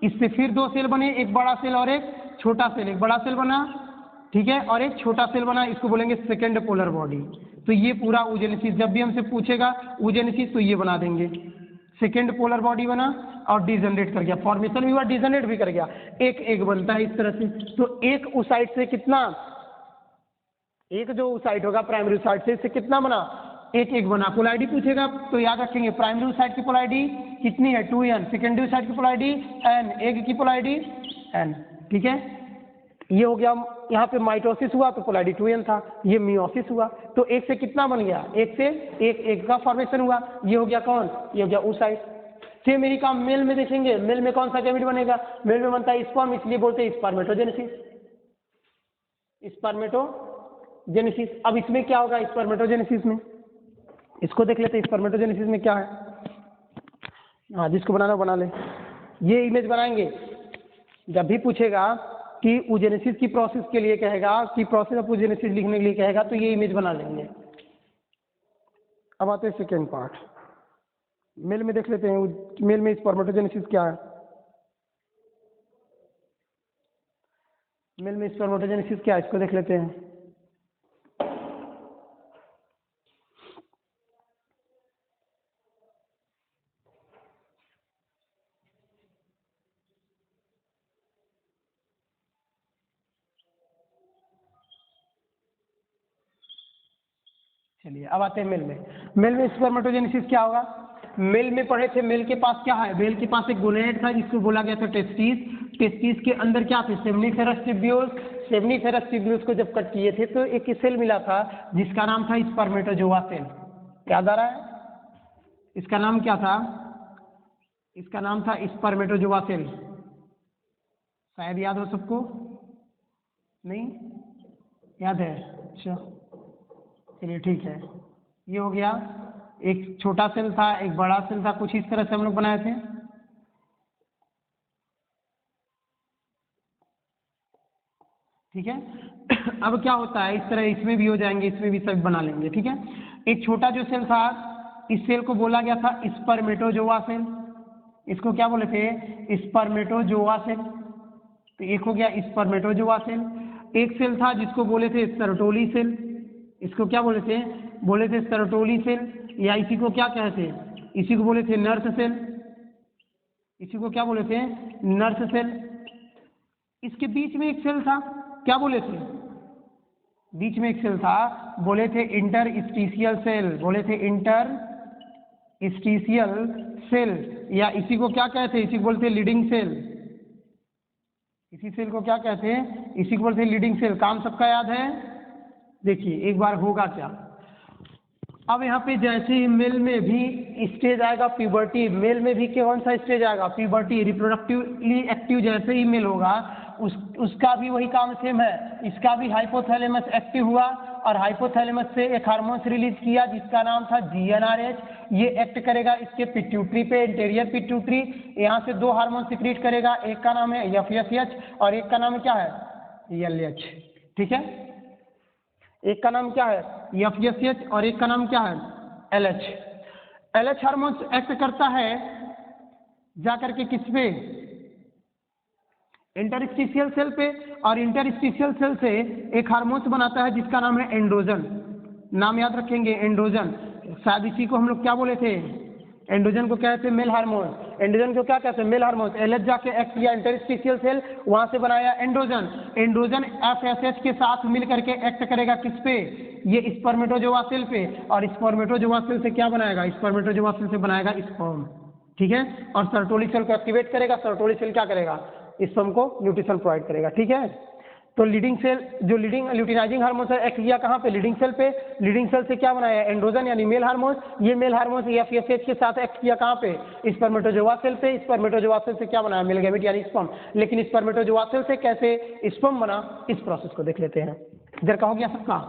इससे फिर 2 सेल बने, एक बड़ा सेल और एक छोटा सेल, एक बड़ा सेल बना ठीक है और एक छोटा सेल बना, इसको बोलेंगे सेकेंड पोलर बॉडी। तो ये पूरा oogenesis, जब भी हमसे पूछेगा oogenesis तो ये बना देंगे, सेकेंड पोलर बॉडी बना और डिजनरेट कर गया, फॉर्मेशन भी हुआ डिजनरेट भी कर गया, एक एक बनता है इस तरह से। तो एक oocyte से कितना, एक जो oocyte होगा प्राइमरी oocyte से इससे कितना बना, एक एक बना। पोलैरिटी पूछेगा तो याद रखेंगे प्राइमरी oocyte की पोलैरिटी कितनी है 2n, सेकेंडरी oocyte की पोलैरिटी n, एक की पोलैरिटी n, ठीक है। ये हो गया, यहाँ पे माइटोसिस हुआ तो पोलैरिटी 2n था, ये मियोसिस हुआ तो एक से कितना बन गया, एक से एक एक का फॉर्मेशन हुआ, ये हो गया कौन, ये हो गया oocyte। फिर मेरी काम मेल में देखेंगे, मेल में कौन सा गैमेट बनेगा, मेल में बनता है स्पर्म, इसलिए बोलते हैं स्पर्मेटोजेनेसिस, स्पर्मेटोजेनेसिस। अब इसमें क्या होगा स्पर्मेटोजेनेसिस में, इसको देख लेते हैं स्पर्मेटोजेनेसिस में क्या है। हाँ जिसको बनाना बना ले, ये इमेज बनाएंगे, जब भी पूछेगा कि oogenesis की प्रोसेस के लिए कहेगा कि प्रोसेस ऑफ oogenesis लिखने के लिए कहेगा तो ये इमेज बना लेंगे। अब आते हैं सेकेंड पार्ट, मेल में देख लेते हैं, मेल में स्पर्मेटोजेनेसिस क्या है, मेल में स्पर्मेटोजेनेसिस क्या है इसको देख लेते हैं। चलिए अब आते हैं मेल में, मेल में स्पर्मेटोजेनेसिस क्या होगा, मेल में पढ़े थे, मेल के पास क्या है, मेल के पास एक गोनेड था जिसको बोला गया था टेस्टिस, टेस्टिस के अंदर क्या थे सेमनीफेरस ट्यूब्यूल्स, सेमनीफेरस ट्यूब्यूल्स को जब कट किए थे तो एक सेल मिला था जिसका नाम था स्पर्मेटोजोआ सेल, याद आ रहा है, इसका नाम क्या था, इसका नाम था स्पर्मेटोजोआ सेल, शायद याद हो सबको, नहीं याद है, अच्छा चलिए ठीक है। ये हो गया, एक छोटा सेल था एक बड़ा सेल था, कुछ इस तरह से हम लोग बनाए थे, ठीक है। अब क्या होता है इस तरह इसमें भी हो जाएंगे, इसमें भी सब बना लेंगे, ठीक है। एक छोटा जो सेल था इस सेल को बोला गया था स्पर्मेटोजोआ सेल, इसको क्या बोले थे स्पर्मेटोजोआ सेल, तो एक हो गया स्पर्मेटोजोआ सेल। एक सेल था जिसको बोले थे सर्टोली सेल, इसको क्या बोले थे सर्टोली सेल, या इसी को क्या कहते हैं, इसी को बोले थे नर्स सेल, इसी को क्या बोले थे नर्स सेल। इसके बीच में एक सेल था, क्या बोले थे, बीच में एक सेल था, बोले थे इंटरस्टिशियल सेल, बोले थे इंटरस्टिशियल सेल, या इसी को क्या कहते हैं, इसी को बोलते हैं लीडिंग सेल, इसी सेल को क्या कहते हैं, इसी को बोलते हैं लीडिंग सेल। काम सबका याद है, देखिए एक बार होगा क्या, अब यहाँ पे जैसे ही मेल में भी स्टेज आएगा प्यूबर्टी, मेल में भी कौन सा स्टेज आएगा प्यूबर्टी, रिप्रोडक्टिवली एक्टिव जैसे ही मेल होगा उसका भी वही काम सेम है, इसका भी हाइपोथैलेमस एक्टिव हुआ और हाइपोथैलेमस से एक हार्मोन रिलीज किया जिसका नाम था GnRH, ये एक्ट करेगा इसके पिट्यूटरी पे, इंटीरियर पिट्यूटरी, यहाँ से 2 हार्मोन सिक्रीट करेगा, एक का नाम है FSH और एक का नाम क्या है LH, ठीक है, एक का नाम क्या है FSH और एक का नाम क्या है LH। LH हार्मोन एक्ट करता है जाकर के किस पे, इंटरस्टिशियल सेल पे, और इंटरस्टिशियल सेल से एक हार्मोन्स बनाता है जिसका नाम है एंड्रोजन। नाम याद रखेंगे, एंड्रोजन। शायद इसी को हम लोग क्या बोले थे, एंड्रोजन को क्या कहते हैं, मेल हार्मोन। एंड्रोजन को क्या कहते हैं, मेल हार्मोन। एलएच जाके एक्ट किया इंटरस्टिशियल सेल, वहां से बनाया एंड्रोजन। एंड्रोजन एफएसएच के साथ मिल करके एक्ट करेगा किस पे, ये स्पर्मेटोजोआ सेल पे, और स्पर्मेटोजोआ सेल से क्या बनाएगा, स्पर्मेटोजोआ सेल से बनाएगा स्पर्म, ठीक है। और सर्टोली सेल को एक्टिवेट करेगा, सर्टोली सेल क्या करेगा, स्पर्म को न्यूट्रिशन प्रोवाइड करेगा, ठीक है। तो लीडिंग सेल, जो लीडिंग ल्यूटिनाइजिंग हार्मोन है एक्ट किया कहाँ पे, लीडिंग सेल पे। लीडिंग सेल से क्या बनाया, एंड्रोजन यानी मेल हार्मोन। ये मेल हार्मोन एफएसएच के साथ एक्ट किया कहाँ पे, स्पर्मेटोजोआ सेल पे। स्पर्मेटोजोआ सेल से क्या बनाया, मेल गैमेट यानी स्पर्म। लेकिन स्पर्मेटोजोआ सेल से कैसे स्पर्म बना, इस प्रोसेस को देख लेते हैं। इधर का हो गया सबका,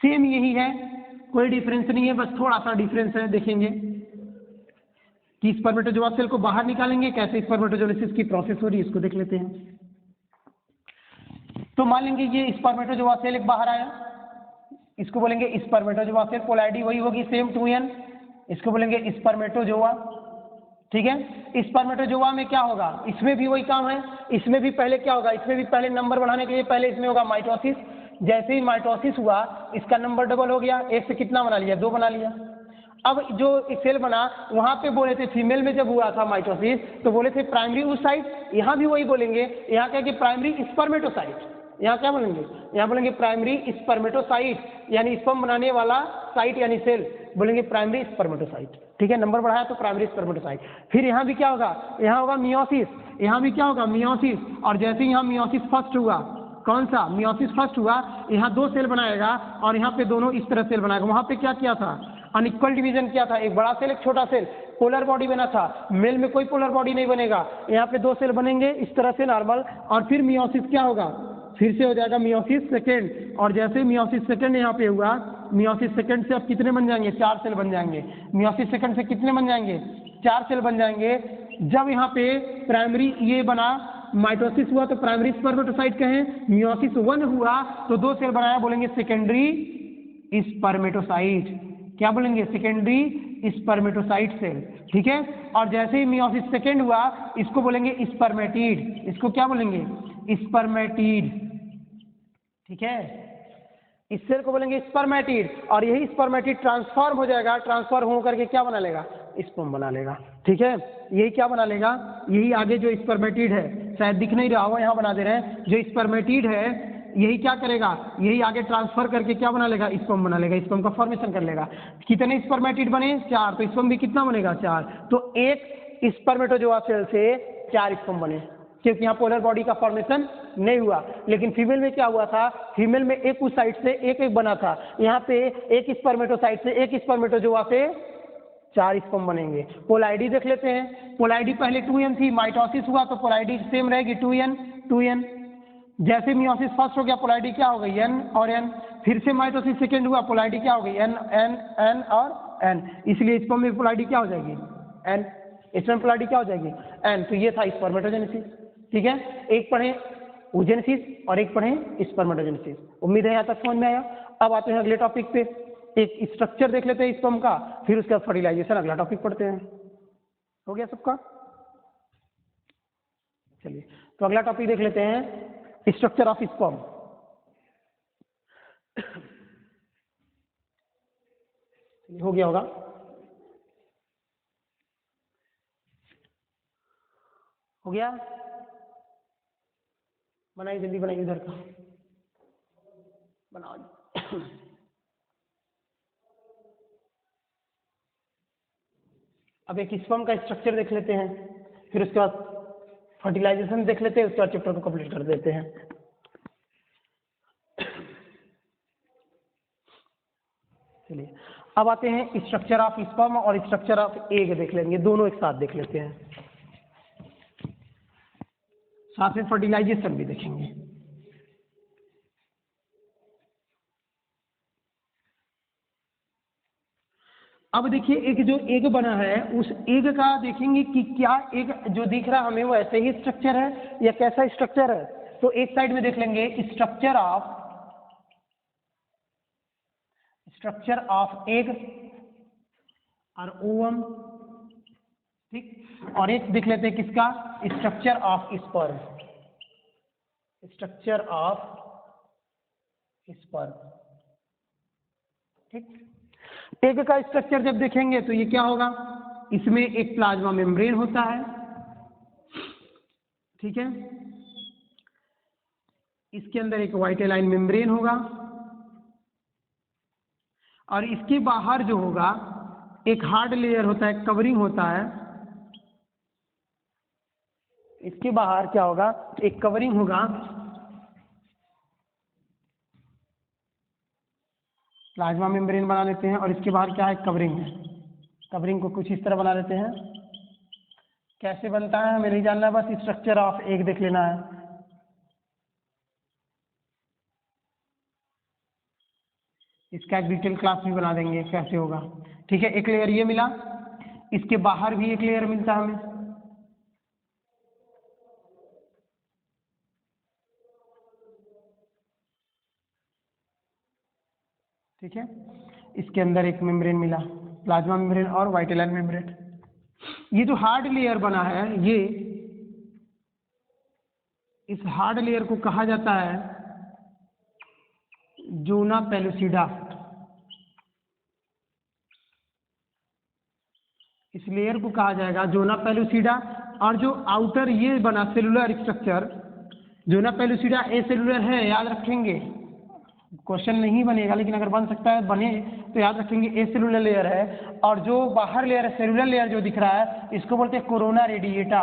सेम यही है, कोई डिफरेंस नहीं है, बस थोड़ा सा डिफरेंस है। देखेंगे कि स्पर्मेटोजोआ सेल को बाहर निकालेंगे, कैसे स्पर्मेटोजेनेसिस की प्रोसेस हो रही है, इसको देख लेते हैं। तो मान लेंगे ये स्पर्मेटोजोआ सेल एक बाहर आया, इसको बोलेंगे स्पर्मेटोजोआ सेल। पोलैरिटी वही होगी सेम 2n, इसको बोलेंगे स्पर्मेटोजोआ, ठीक है। स्पर्मेटोजोआ में क्या होगा, इसमें भी वही काम है। इसमें भी पहले क्या होगा, इसमें भी पहले नंबर बढ़ाने के लिए पहले इसमें होगा माइटोसिस। जैसे ही माइटोसिस हुआ, इसका नंबर डबल हो गया, एक से कितना बना लिया, 2 बना लिया। अब जो सेल बना, वहां पे बोले थे फीमेल में जब हुआ था माइटोसिस, तो बोले थे प्राइमरी oocyte। यहाँ भी वही बोलेंगे, यहाँ क्या कि प्राइमरी स्पर्मेटोसाइट। यहाँ क्या बोलेंगे, यहाँ बोलेंगे प्राइमरी स्पर्मेटोसाइट, यानी स्पर्म बनाने वाला साइट यानी सेल, बोलेंगे प्राइमरी स्पर्मेटोसाइट, ठीक है। नंबर बढ़ाया तो प्राइमरी स्पर्मेटोसाइट। फिर यहाँ भी क्या होगा, यहाँ होगा मियोसिस, यहाँ भी क्या होगा, मियोसिस। और जैसे ही यहाँ मियोसिस फर्स्ट हुआ, कौन सा मियोसिस फर्स्ट हुआ, यहाँ 2 सेल बनाएगा, और यहाँ पे दोनों इस तरह सेल बनाएगा। वहाँ पे क्या किया था, अनइक्वल डिवीजन किया था, एक बड़ा सेल एक छोटा सेल, पोलर बॉडी बना था। मेल में कोई पोलर बॉडी नहीं बनेगा, यहाँ पे 2 सेल बनेंगे इस तरह से नॉर्मल, और फिर मियोसिस क्या होगा, फिर से हो जाएगा मियोसिस सेकेंड। और जैसे मियोसिस सेकेंड यहाँ पे हुआ, मियोसिस सेकेंड से अब कितने बन जाएंगे, 4 सेल बन जाएंगे। मियोसिस सेकेंड से कितने बन जाएंगे, 4 सेल बन जाएंगे। जब यहाँ पे प्राइमरी ये बना, माइटोसिस हुआ तो प्राइमरी स्पर्मेटोसाइट कहें, मियोसिस 1 हुआ तो 2 सेल बनाया, बोलेंगे सेकेंडरी स्पर्मेटोसाइट। क्या बोलेंगे, सेकेंडरी स्पर्मेटोसाइट सेल, ठीक है। और जैसे ही मियोसिस सेकेंड हुआ, इसको बोलेंगे स्पर्मेटिड। इसको क्या बोलेंगे, स्पर्मेटिड, ठीक है। इस सेल को बोलेंगे स्पर्मेटिड। और यही स्पर्मेटिड ट्रांसफॉर्म हो जाएगा, ट्रांसफॉर्म हो करके क्या बना लेगा, स्पर्म बना लेगा, ठीक है। यही क्या बना लेगा, यही आगे जो स्पर्मेटिड है, शायद दिख नहीं रहा हो, यहाँ बना दे रहे हैं, जो स्पर्मेटिड है यही क्या करेगा, यही आगे ट्रांसफर करके क्या बना लेगा, स्पर्म बना लेगा, स्पर्म का फॉर्मेशन कर लेगा। कितने स्पर्मेटिड बने, 4, तो स्पर्म भी कितना बनेगा, 4। तो एक स्पर्मेटोजोआ सेल से 4 स्पर्म बने, क्योंकि यहाँ पोलर बॉडी का फॉर्मेशन नहीं हुआ। लेकिन फीमेल में क्या हुआ था, फीमेल में एक oocyte से एक एक बना था, यहाँ पे एक स्पर्मेटोसाइट से एक स्पर्मेटोजोआ से 4 स्पर्म बनेंगे। पोलैरिटी देख लेते हैं, पोलैरिटी पहले 2n थी, माइटोसिस हुआ तो पोलैरिटी सेम रहेगी 2n। जैसे मियोसिस फर्स्ट हो गया, पोलैरिटी क्या हो गई, n और n। फिर से माइटोसिस सेकेंड हुआ, पोलैरिटी क्या हो गई, n और n। इसलिए स्पर्म में पोलैरिटी क्या हो जाएगी, n। स्पर्म पोलैरिटी क्या हो जाएगी, n। तो ये था स्पर्मेटोजेनेसिस, ठीक है। एक पढ़े oogenesis और एक पढ़े स्पर्मेटोजेनेसिस। उम्मीद है यहाँ तक समझ में आया। अब आते हैं अगले टॉपिक पे, एक स्ट्रक्चर देख लेते हैं स्पर्म का, फिर उसके बाद फर्टिलाइजेशन अगला टॉपिक पढ़ते हैं। हो गया सबका, चलिए तो अगला टॉपिक देख लेते हैं, स्ट्रक्चर ऑफ स्पर्म। हो गया होगा, हो गया, बनाइए जल्दी बनाइए, इधर का बनाओ। अब एक स्पर्म का स्ट्रक्चर देख लेते हैं, फिर उसके बाद फर्टिलाइजेशन देख लेते हैं, उसके बाद चैप्टर को कंप्लीट कर देते हैं। चलिए अब आते हैं स्ट्रक्चर ऑफ स्पर्म और स्ट्रक्चर ऑफ एग देख लेंगे, दोनों एक साथ देख लेते हैं, साथ में फर्टिलाइजेशन भी देखेंगे। अब देखिए एक जो एग बना है, उस एग का देखेंगे कि क्या एग जो दिख रहा हमें वो ऐसे ही स्ट्रक्चर है या कैसा स्ट्रक्चर है। तो एक साइड में देख लेंगे स्ट्रक्चर ऑफ एग और ओवम, ठीक। और एक देख लेते हैं किसका, structure of sperm. Structure of sperm. ठीक, एग का स्ट्रक्चर जब देखेंगे तो ये क्या होगा, इसमें एक प्लाज्मा मेम्ब्रेन होता है, ठीक है, इसके अंदर एक वाइटेलाइन मेम्ब्रेन होगा और इसके बाहर जो होगा एक हार्ड लेयर होता है, कवरिंग होता है, इसके बाहर क्या होगा, एक कवरिंग होगा, प्लाज्मा मेम्ब्रेन बना लेते हैं और इसके बाहर क्या है, कवरिंग है। कवरिंग को कुछ इस तरह बना लेते हैं। कैसे बनता है हमें नहीं जानना है, बस स्ट्रक्चर ऑफ एग देख लेना है। इसका एक डिटेल क्लास भी बना देंगे कैसे होगा। ठीक है, एक लेयर ये मिला, इसके बाहर भी एक लेयर मिलता है हमें, ठीक है, इसके अंदर एक मेम्ब्रेन मिला, प्लाज्मा मेम्ब्रेन और वाइटेलाइन मेम्ब्रेन। ये जो हार्ड लेयर बना है, ये इस हार्ड लेयर को कहा जाता है ज़ोना पेलुसिडा। इस लेयर को कहा जाएगा ज़ोना पेलुसिडा। और जो आउटर ये बना सेलुलर स्ट्रक्चर, ज़ोना पेलुसिडा ए सेलुलर है, याद रखेंगे, क्वेश्चन नहीं बनेगा लेकिन अगर बन सकता है बने तो याद रखेंगे ए सेलुलर लेयर है। और जो बाहर लेयर है, सेलुलर लेयर जो दिख रहा है, इसको बोलते हैं कोरोना रेडिएटा।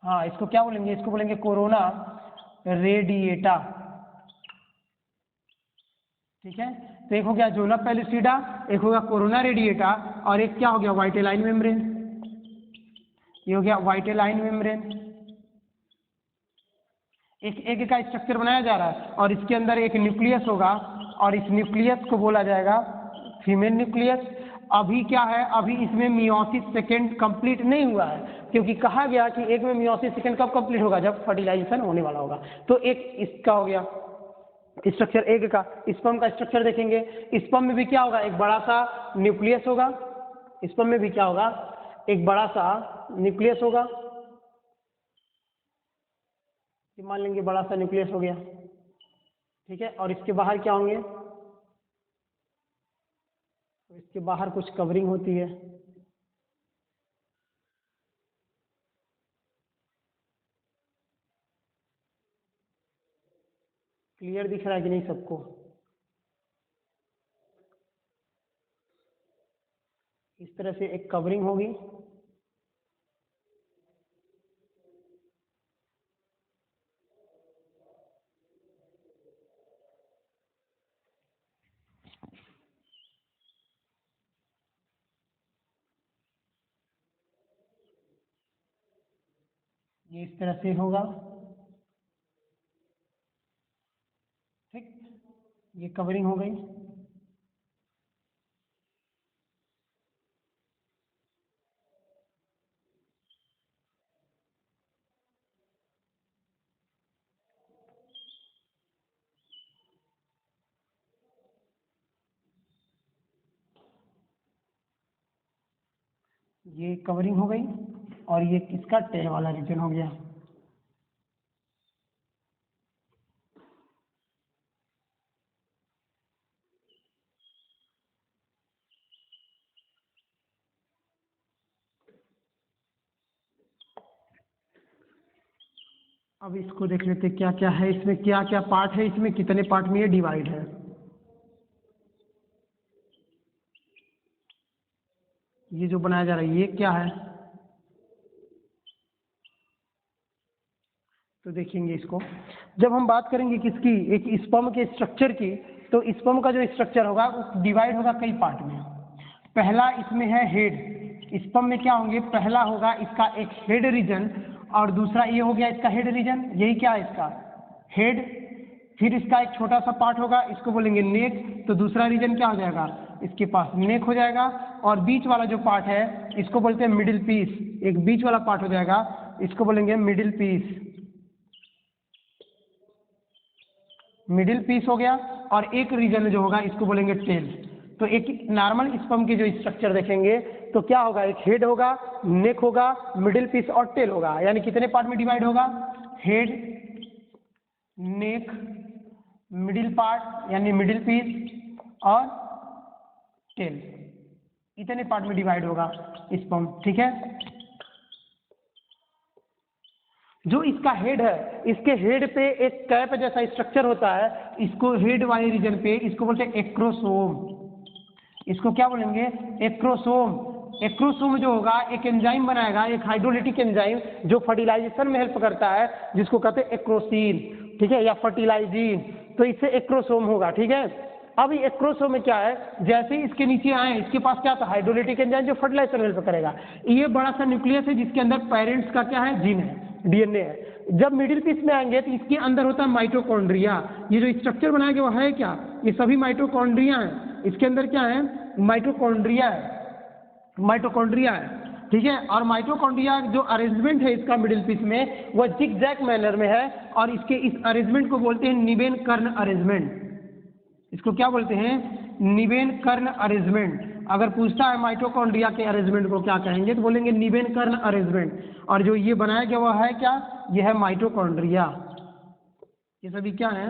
हाँ, इसको क्या बोलेंगे, इसको बोलेंगे कोरोना रेडिएटा। ठीक है, तो एक हो गया ज़ोना पेलुसिडा, एक होगा कोरोना रेडिएटा और एक क्या हो गया, वाइटेलाइन मेम्ब्रेन। ये हो गया वाइटेलाइन मेम्ब्रेन। एक एग का स्ट्रक्चर बनाया जा रहा है और इसके अंदर एक न्यूक्लियस होगा और इस न्यूक्लियस को बोला जाएगा फीमेल न्यूक्लियस। अभी क्या है, अभी इसमें मियोसिस सेकेंड कंप्लीट नहीं हुआ है, क्योंकि कहा गया कि एग में मियोसिस सेकेंड कब कंप्लीट होगा, जब फर्टिलाइजेशन होने वाला होगा। तो एक इसका हो गया स्ट्रक्चर एग का। स्पर्म का स्ट्रक्चर देखेंगे, स्पर्म में भी क्या होगा, एक बड़ा सा न्यूक्लियस होगा। स्पर्म में भी क्या होगा, एक बड़ा सा न्यूक्लियस होगा। मान लेंगे बड़ा सा न्यूक्लियस हो गया, ठीक है, और इसके बाहर क्या होंगे, तो इसके बाहर कुछ कवरिंग होती है। क्लियर दिख रहा है कि नहीं सबको? इस तरह से एक कवरिंग होगी, ये इस तरह से होगा, ठीक, ये कवरिंग हो गई। ये कवरिंग हो गई और ये किसका, टेल वाला रीजन हो गया। अब इसको देख लेते क्या क्या है इसमें, क्या क्या पार्ट है इसमें, कितने पार्ट में ये डिवाइड है। ये जो बनाया जा रहा है ये क्या है, तो देखेंगे इसको। जब हम बात करेंगे किसकी, एक स्पर्म के स्ट्रक्चर की, तो स्पर्म का जो स्ट्रक्चर होगा वो डिवाइड होगा कई पार्ट में। पहला इसमें है हेड। स्पर्म में क्या होंगे, पहला होगा इसका एक हेड रीजन और दूसरा ये हो गया इसका हेड रीजन, यही क्या है इसका हेड। फिर इसका एक छोटा सा पार्ट होगा, इसको बोलेंगे नेक, तो दूसरा रीजन क्या हो जाएगा, इसके पास नेक हो जाएगा। और बीच वाला जो पार्ट है इसको बोलते हैं मिडिल पीस, एक बीच वाला पार्ट हो जाएगा, इसको बोलेंगे मिडिल पीस। मिडिल पीस हो गया और एक रीजन जो होगा इसको बोलेंगे टेल। तो एक नॉर्मल स्पर्म की जो स्ट्रक्चर देखेंगे तो क्या होगा, एक हेड होगा, नेक होगा, मिडिल पीस और टेल होगा। यानी कितने पार्ट में डिवाइड होगा, हेड, नेक, मिडिल पार्ट यानी मिडिल पीस और टेल, इतने पार्ट में डिवाइड होगा स्पर्म। ठीक है, जो इसका हेड है, इसके हेड पे एक कैप जैसा स्ट्रक्चर होता है, इसको हेड वाले रीजन पे इसको बोलते हैं एक्रोसोम। इसको क्या बोलेंगे? एक्रोसोम। एक्रोसोम जो होगा एक एंजाइम बनाएगा, एक हाइड्रोलिटिक एंजाइम जो फर्टिलाइजेशन में हेल्प करता है, जिसको कहते हैं एक्रोसीन, ठीक है, या फर्टिलाइजिन। तो इससे एक्रोसोम होगा। ठीक है, अब ये एक्रोसोम में क्या है, जैसे ही इसके नीचे आए, इसके पास क्या था? हाइड्रोलिटिक एंजाइम जो फर्टिलाइजेशन में हेल्प करेगा। ये बड़ा सा न्यूक्लियस है जिसके अंदर पेरेंट्स का क्या है? जीन है, डीएनए है। जब मिडिल पीस में आएंगे तो इसके अंदर होता है माइटोकॉन्ड्रिया। ये जो स्ट्रक्चर बनाया गया वो है क्या? ये सभी माइटोकॉन्ड्रिया है। इसके अंदर क्या है? माइटोकॉन्ड्रिया है, माइटोकॉन्ड्रिया है। ठीक है, और माइटोकॉन्ड्रिया जो अरेंजमेंट है इसका मिडिल पीस में, वह जिग जैग मैनर में है, और इसके इस अरेंजमेंट को बोलते हैं निवेन कर्ण अरेंजमेंट। इसको क्या बोलते हैं? निवेन कर्ण अरेंजमेंट। अगर पूछता है माइटोकॉन्ड्रिया के अरेंजमेंट को क्या कहेंगे, तो बोलेंगे निवेन कर्ण अरेंजमेंट। और जो ये बनाया गया वह है क्या? यह है माइटोकॉन्ड्रिया। ये सभी क्या है?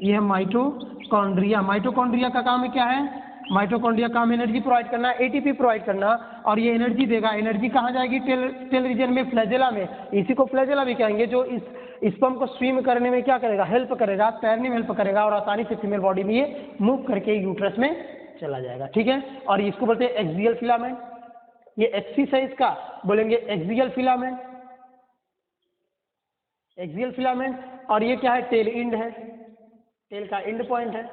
ये है माइटोकॉन्ड्रिया। माइटोकॉन्ड्रिया का काम क्या है? माइटोकॉन्ड्रिया काम एनर्जी प्रोवाइड करना, एटीपी प्रोवाइड करना, और ये एनर्जी देगा। एनर्जी कहाँ जाएगी? टेल रीजन में, फ्लैजेला में। इसी को फ्लैजेला भी कहेंगे, जो इस स्पर्म को स्विम करने में क्या करेगा? हेल्प करेगा, तैरने में हेल्प करेगा, और आसानी से फीमेल बॉडी में ये मूव करके यूट्रस में चला जाएगा। ठीक है, और इसको बोलते हैं एक्सियल फिलामेंट। ये एक्सिस है इसका, बोलेंगे एक्सियल फिलामेंट, एक्सियल फिलामेंट। और ये क्या है? टेल एंड है, टेल का एंड पॉइंट है।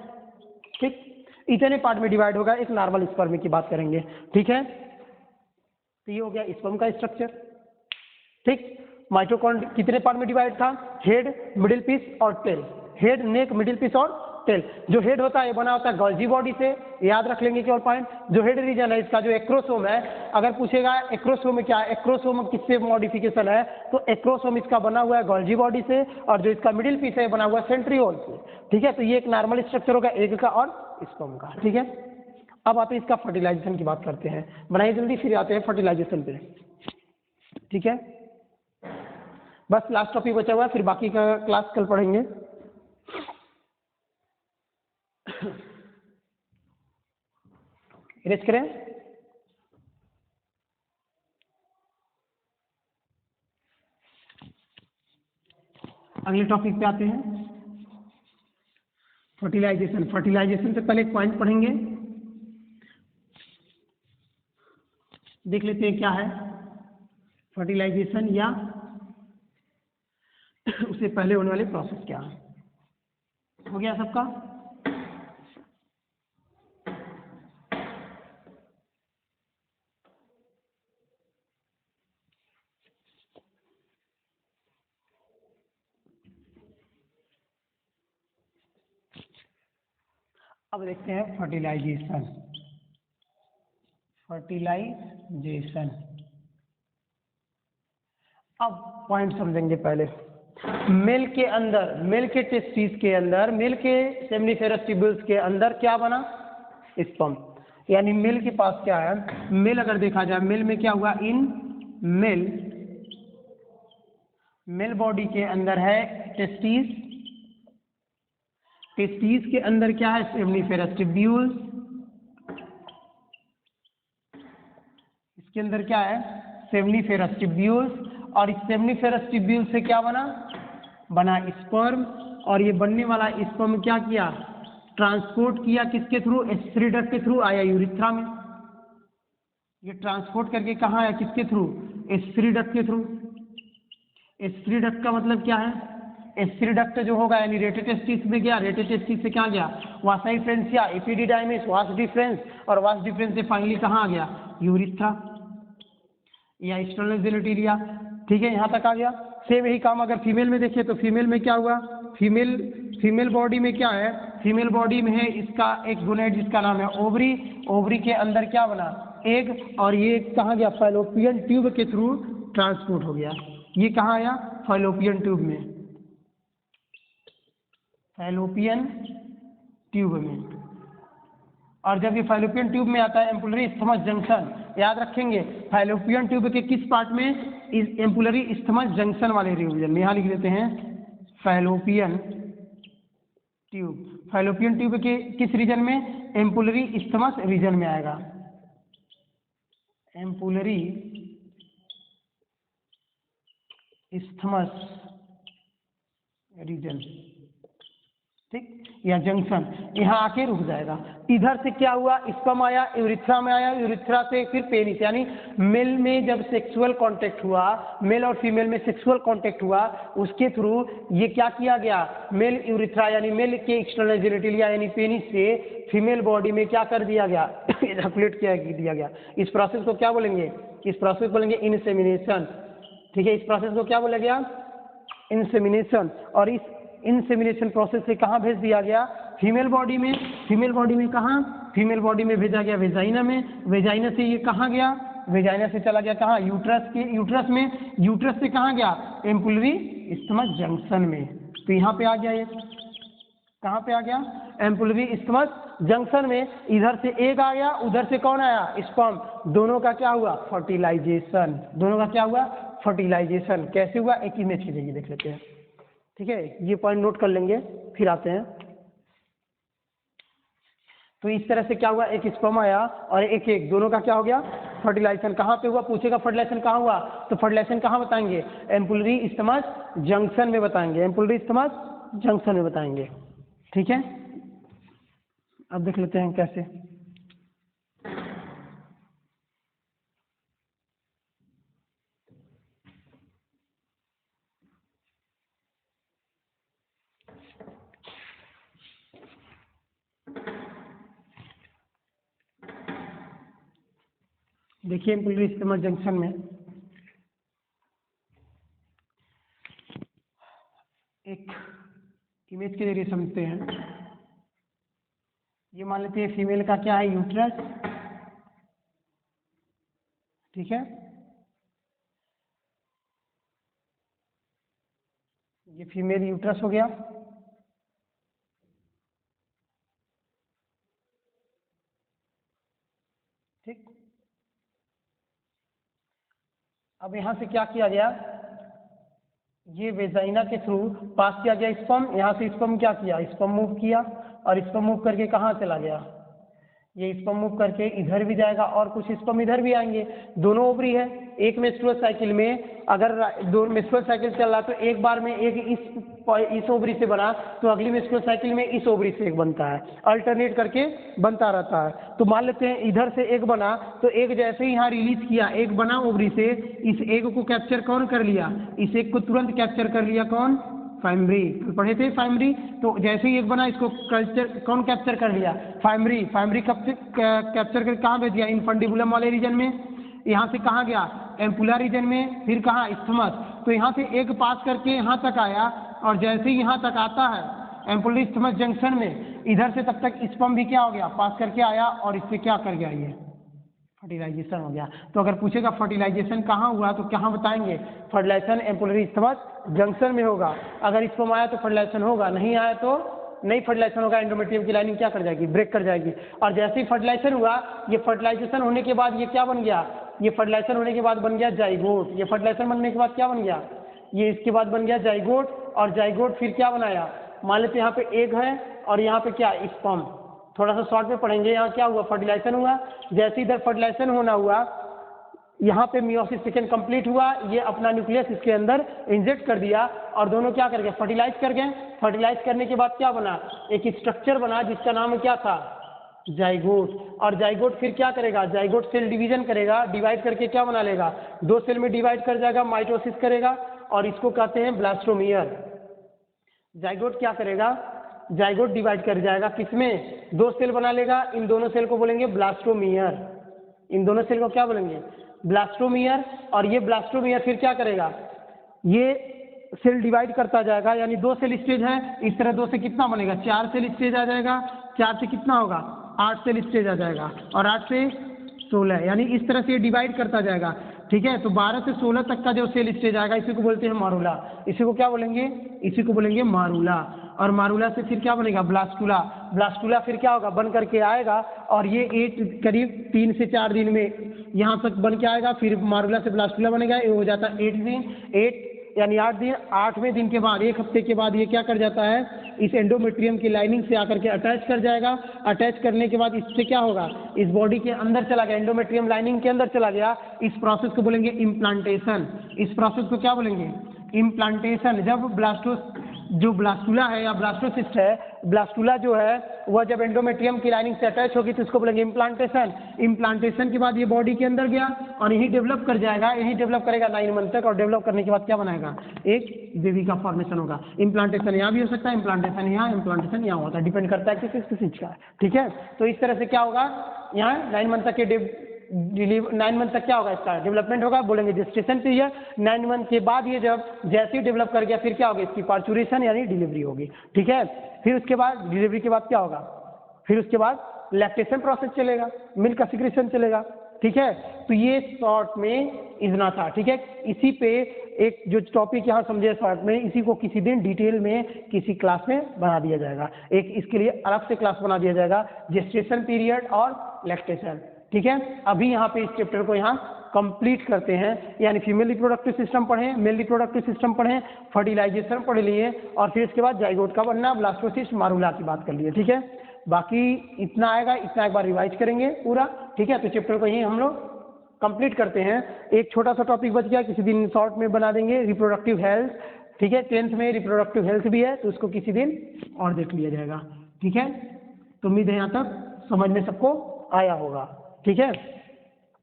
ठीक, इतने पार्ट में डिवाइड होगा। एक नॉर्मल स्पर्म की बात करेंगे। ठीक है, तो ये हो गया स्पर्म का स्ट्रक्चर। ठीक, माइटोकॉन्ड्रिया कितने पार्ट में डिवाइड था? हेड, मिडिल पीस और टेल। हेड, नेक, मिडिल पीस और टेल। जो हेड होता है ये बना होता है गोल्जी बॉडी से, याद रख लेंगे केवल पॉइंट। जो हेड रीजन है इसका, जो एक्रोसोम है, अगर पूछेगा एक्रोसोम में क्या है, एक्रोसोम किससे मॉडिफिकेशन है, तो एक्रोसोम इसका बना हुआ है गोल्जी बॉडी से, और जो इसका मिडिल पीस है बना हुआ है सेंट्रियोल से। ठीक है, तो ये एक नॉर्मल स्ट्रक्चर होगा एग का और स्पर्म का। ठीक है, अब आते हैं इसका फर्टिलाइजेशन की बात करते हैं। बनाइए जल्दी, फिर आते हैं फर्टिलाइजेशन पे। ठीक है, बस लास्ट टॉपिक बचा हुआ है, फिर बाकी का क्लास कल पढ़ेंगे। इरेज करें। अगले टॉपिक पे आते हैं, फर्टिलाइजेशन। फर्टिलाइजेशन से पहले एक पॉइंट पढ़ेंगे, देख लेते हैं क्या है फर्टिलाइजेशन, या उससे पहले होने वाले प्रोसेस क्या है। हो गया सबका? अब देखते हैं फर्टिलाइजेशन। फर्टिलाइजेशन, अब पॉइंट समझेंगे पहले। मेल के अंदर, मेल के टेस्टिस के अंदर, मेल के सेमिनिफेरस ट्यूब्यूल्स के अंदर क्या बना? स्पर्म। यानी मेल के पास क्या है? मेल अगर देखा जाए, मेल में क्या हुआ? इन मेल, मेल बॉडी के अंदर है टेस्टिस। टेस्टिस के अंदर क्या है? Seminiferous tubules. इसके अंदर क्या है? Seminiferous tubules. और इस सेमिनिफेरस ट्यूब्यूल से क्या बना? बना स्पर्म। और ये बनने वाला स्पर्म क्या किया? ट्रांसपोर्ट किया किसके थ्रू? एक्सक्री डक्ट के थ्रू आया यूरिथ्रा में। ये ट्रांसपोर्ट करके कहाँ आया? किसके थ्रू? एक्सक्री डक्ट के थ्रू। एक्सक्री डक्ट का मतलब क्या है? एक्सक्री डक्ट जो होगा यानी रेटेटेस्टिस में गया, रेटेटेस्टिस से क्या गया? वासा डिफरेंसिया, एपिडिडाइमिस, वास डिफरेंस, और वास डिफरेंस से फाइनली कहाँ आ गया? यूरिथ्रा या एक्सटर्नल जेनिटेरिया। ठीक है, यहाँ तक आ गया। सेम यही काम अगर फीमेल में देखें तो फीमेल में क्या हुआ? फीमेल बॉडी में क्या है? फीमेल बॉडी में है इसका एक गोनेड जिसका नाम है ओवरी। ओवरी के अंदर क्या बना? एग। और ये कहाँ गया? फैलोपियन ट्यूब के थ्रू ट्रांसपोर्ट हो गया। ये कहाँ आया? फैलोपियन ट्यूब में, फैलोपियन ट्यूब में। और जब ये फैलोपियन ट्यूब में आता है, एम्पुलरी स्टमक जंक्शन, याद रखेंगे फैलोपियन ट्यूब के किस पार्ट में? इस एम्पुलरी स्टमक जंक्शन वाले रीजन में। यहाँ लिख देते हैं फैलोपियन ट्यूब। फैलोपियन ट्यूब के किस रीजन में? एम्पुलरी इस्थमस रीजन में आएगा, एम्पुलरी इस्थमस रीजन, ठीक, या जंक्शन, यहाँ आके रुक जाएगा। इधर से क्या हुआ? स्पर्म आया, यूरिथ्रा में आया, यूरिथ्रा से फिर पेनिस, यानी मेल में जब सेक्सुअल कांटेक्ट हुआ, मेल और फीमेल में सेक्सुअल कांटेक्ट हुआ, उसके थ्रू ये क्या किया गया? मेल यूरिथ्रा यानी मेल के एक्सटर्नल जेनिटलिया यानी पेनिस से फीमेल बॉडी में क्या कर दिया गया? एजाकुलेट किया दिया गया। इस प्रोसेस को क्या बोलेंगे? इस प्रोसेस को बोलेंगे इंसेमिनेशन, ठीक है। इस प्रोसेस को क्या बोला गया? इंसेमिनेशन। और इस इंसेमिनेशन प्रोसेस से कहाँ भेज दिया गया? फीमेल बॉडी में। फीमेल बॉडी में कहाँ? फीमेल बॉडी में भेजा गया वेजाइना में। वेजाइना से ये कहाँ गया? वेजाइना से चला गया कहाँ? यूट्रस के, यूट्रस में। यूट्रस से कहाँ गया? एम्पुलरी इस्थमस जंक्शन में। तो यहाँ पे आ गया, ये कहाँ पे आ गया? एम्पुलरी इस्थमस जंक्शन में। इधर से एग आ गया, उधर से कौन आया? स्पर्म। दोनों का क्या हुआ? फर्टिलाइजेशन। दोनों का क्या हुआ? फर्टिलाइजेशन। कैसे हुआ? एक इमेज की जगह देख लेते हैं, ठीक है। ये पॉइंट नोट कर लेंगे, फिर आते हैं। तो इस तरह से क्या हुआ? एक स्पर्म आया और एक एग, दोनों का क्या हो गया? फर्टिलाइजेशन। कहाँ पे हुआ? पूछेगा फर्टिलाइजेशन कहाँ हुआ, तो फर्टिलाइजेशन कहाँ बताएंगे? एम्पुलरी इस्थमस जंक्शन में बताएंगे, एम्पुलरी इस्थमस जंक्शन में बताएंगे, ठीक है। अब देख लेते हैं कैसे। देखिए एम्पुलरी इस्थमस जंक्शन में एक इमेज के जरिए समझते हैं। ये मान लेते हैं फीमेल का क्या है? यूट्रस, ठीक है। ये फीमेल यूट्रस हो गया, ठीक। अब यहाँ से क्या किया गया? ये वेजाइना के थ्रू पास किया गया स्पर्म। यहाँ से स्पर्म क्या किया? स्पर्म मूव किया, और स्पर्म मूव करके कहाँ चला गया? ये स्पर्म मूव करके इधर भी जाएगा और कुछ स्पर्म इधर भी आएंगे। दोनों ओवरी है। एक मेंस्ट्रुअल साइकिल में अगर दो मेंस्ट्रुअल साइकिल चल रहा तो एक बार में एक इस ओवरी से बना तो अगली मेंस्ट्रुअल साइकिल में इस ओवरी से एक बनता है, अल्टरनेट करके बनता रहता है। तो मान लेते हैं इधर से एक बना, तो एक जैसे ही यहाँ रिलीज किया, एक बना ओवरी से, इस एग को कैप्चर कौन कर लिया? इस एग को तुरंत कैप्चर कर लिया कौन? प्राइमरी। पढ़े थे प्राइमरी। तो जैसे ही एक बना, इसको कल्चर कौन कैप्चर कर लिया? प्राइमरी। प्राइमरी कैप्चर कर कहाँ भेज दिया? इनफंडिबुलम वाले रीजन में। यहाँ से कहाँ गया? एम्पुलर रीजन में। फिर कहाँ? इस्थमस। तो यहाँ से एक पास करके यहाँ तक आया, और जैसे ही यहाँ तक आता है एम्पुलर इस्थमस जंक्शन में, इधर से तब तक स्पर्म भी क्या हो गया? पास करके आया, और इससे क्या कर गया? ये फर्टिलाइजेशन हो गया। तो अगर पूछेगा फर्टिलाइजेशन कहाँ हुआ, तो कहाँ बताएंगे? फर्टिलाइजेशन एम्पुलरी इस्थमस जंक्शन में होगा। अगर स्पर्म आया तो फर्टिलाइजेशन होगा, नहीं आया तो नहीं फर्टिलाइजेशन होगा। एंडोमेट्रियम की लाइनिंग क्या कर जाएगी? ब्रेक कर जाएगी। और जैसे ही फर्टिलाइजेशन हुआ, ये फर्टिलाइजेशन होने के बाद ये क्या बन गया? ये फर्टिलाइजेशन होने के बाद बन गया जाइगोट। ये फर्टिलाइजेशन बनने के बाद क्या बन गया? ये इसके बाद बन गया जाइगोट। और जाइगोट फिर क्या बनाया? मान लेते यहाँ पे एग है और यहाँ पे क्या? स्पर्म। थोड़ा सा शॉर्ट में पढ़ेंगे। यहाँ क्या हुआ? फर्टिलाइजेशन हुआ। जैसे इधर फर्टिलाइजेशन होना हुआ, यहाँ पे मियोसिस सेकेंड कंप्लीट हुआ, ये अपना न्यूक्लियस इसके अंदर इंजेक्ट कर दिया, और दोनों क्या कर गए? फर्टिलाइज कर गए। फर्टिलाइज करने के बाद क्या बना? एक स्ट्रक्चर बना जिसका नाम क्या था? जाइगोट। और जाइगोट फिर क्या करेगा? जाइगोट सेल डिवीजन करेगा, डिवाइड करके क्या बना लेगा? दो सेल में डिवाइड कर जाएगा, माइटोसिस करेगा, और इसको कहते हैं ब्लास्टोमियर। जाइगोट क्या करेगा? जाइगोट डिवाइड कर जाएगा किसमें? दो सेल बना लेगा। इन दोनों सेल को बोलेंगे ब्लास्टोमियर। इन दोनों सेल को क्या बोलेंगे? ब्लास्टोमियर। और ये ब्लास्टोमियर फिर क्या करेगा? ये सेल डिवाइड करता जाएगा, यानी दो सेल स्टेज है, इस तरह दो से कितना बनेगा? चार सेल स्टेज आ जाएगा। चार से कितना होगा? 8 सेल स्टेज आ जाएगा, और 8 से 16, यानी इस तरह से डिवाइड करता जाएगा, ठीक है। तो 12 से 16 तक का जो सेल स्टेज आएगा, इसी को बोलते हैं मारूला। इसी को क्या बोलेंगे? इसी को बोलेंगे मारूला। और मारूला से फिर क्या बनेगा? ब्लास्टुला। ब्लास्टुला फिर क्या होगा? बन करके आएगा, और ये करीब 3 से 4 दिन में यहाँ तक बन के आएगा। फिर मारूला से ब्लास्टुला बनेगा, ये हो जाता है 8 दिन। यानी 8 दिन, 8वें दिन के बाद 1 हफ्ते के बाद ये क्या कर जाता है, इस एंडोमेट्रियम की लाइनिंग से आकर के अटैच कर जाएगा। अटैच करने के बाद इससे क्या होगा, इस बॉडी के अंदर चला गया, एंडोमेट्रियम लाइनिंग के अंदर चला गया। इस प्रोसेस को बोलेंगे इम्प्लांटेशन। इस प्रोसेस को क्या बोलेंगे, इम्प्लांटेशन। जब जो ब्लास्टुला है या ब्लास्टोसिस्ट है, ब्लास्टुला जो है वह जब एंडोमेट्रियम की लाइनिंग से अटैच होगी तो इसको बोलेंगे इम्प्लांटेशन। इम्प्लांटेशन के बाद ये बॉडी के अंदर गया और यही डेवलप कर जाएगा, यही डेवलप करेगा 9 मंथ तक, और डेवलप करने के बाद क्या बनाएगा, एक बेबी का फॉर्मेशन होगा। इम्प्लांटेशन यहाँ भी हो सकता है, इम्प्लांटेशन यहाँ, इम्प्लांटेशन यहाँ होता है, डिपेंड करता है कि किस चीज का है। ठीक है, तो इस तरह से क्या होगा, यहाँ 9 मंथ तक के 9 मंथ तक क्या होगा, इसका डेवलपमेंट होगा, बोलेंगे जेस्टेशन पीरियड। 9 मंथ के बाद ये जब जैसे ही डेवलप कर गया फिर क्या होगा, इसकी पार्चुरेशन यानी डिलीवरी होगी। ठीक है, फिर उसके बाद डिलीवरी के बाद क्या होगा, फिर उसके बाद लैक्टेशन प्रोसेस चलेगा, मिल्क का सिक्रेशन चलेगा। ठीक है, तो ये शॉर्ट में इतना था। ठीक है, इसी पे एक जो टॉपिक यहाँ समझे शॉर्ट में, इसी को किसी दिन डिटेल में किसी क्लास में बना दिया जाएगा। एक इसके लिए अलग से क्लास बना दिया जाएगा, जेस्टेशन पीरियड और लैक्टेशन। ठीक है, अभी यहाँ पे इस चैप्टर को यहाँ कंप्लीट करते हैं, यानी फीमेल रिप्रोडक्टिव सिस्टम पढ़ें, मेल रिप्रोडक्टिव सिस्टम पढ़ें, फर्टिलाइजेशन पढ़ लिए, और फिर इसके बाद जाइगोट का बनना, ब्लास्टोसिस्ट, मारूला की बात कर लिए। ठीक है, बाकी इतना आएगा, इतना एक बार रिवाइज करेंगे पूरा। ठीक है, तो चैप्टर को यहीं हम लोग कंप्लीट करते हैं। एक छोटा सा टॉपिक बच गया, किसी दिन शॉर्ट में बना देंगे, रिप्रोडक्टिव हेल्थ। ठीक है, 10th में रिप्रोडक्टिव हेल्थ भी है, तो उसको किसी दिन और देख लिया जाएगा। ठीक है, तो उम्मीद है यहाँ तक समझ में सबको आया होगा। ठीक है,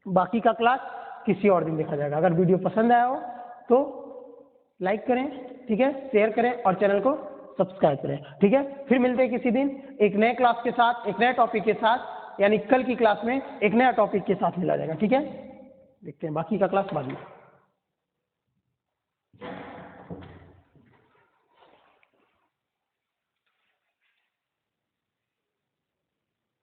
बाकी का क्लास किसी और दिन देखा जाएगा। अगर वीडियो पसंद आया हो तो लाइक करें, ठीक है, शेयर करें और चैनल को सब्सक्राइब करें। ठीक है, फिर मिलते हैं किसी दिन एक नए क्लास के साथ, एक नए टॉपिक के साथ, यानी कल की क्लास में एक नया टॉपिक के साथ मिला जाएगा। ठीक है, देखते हैं बाकी का क्लास बाद में।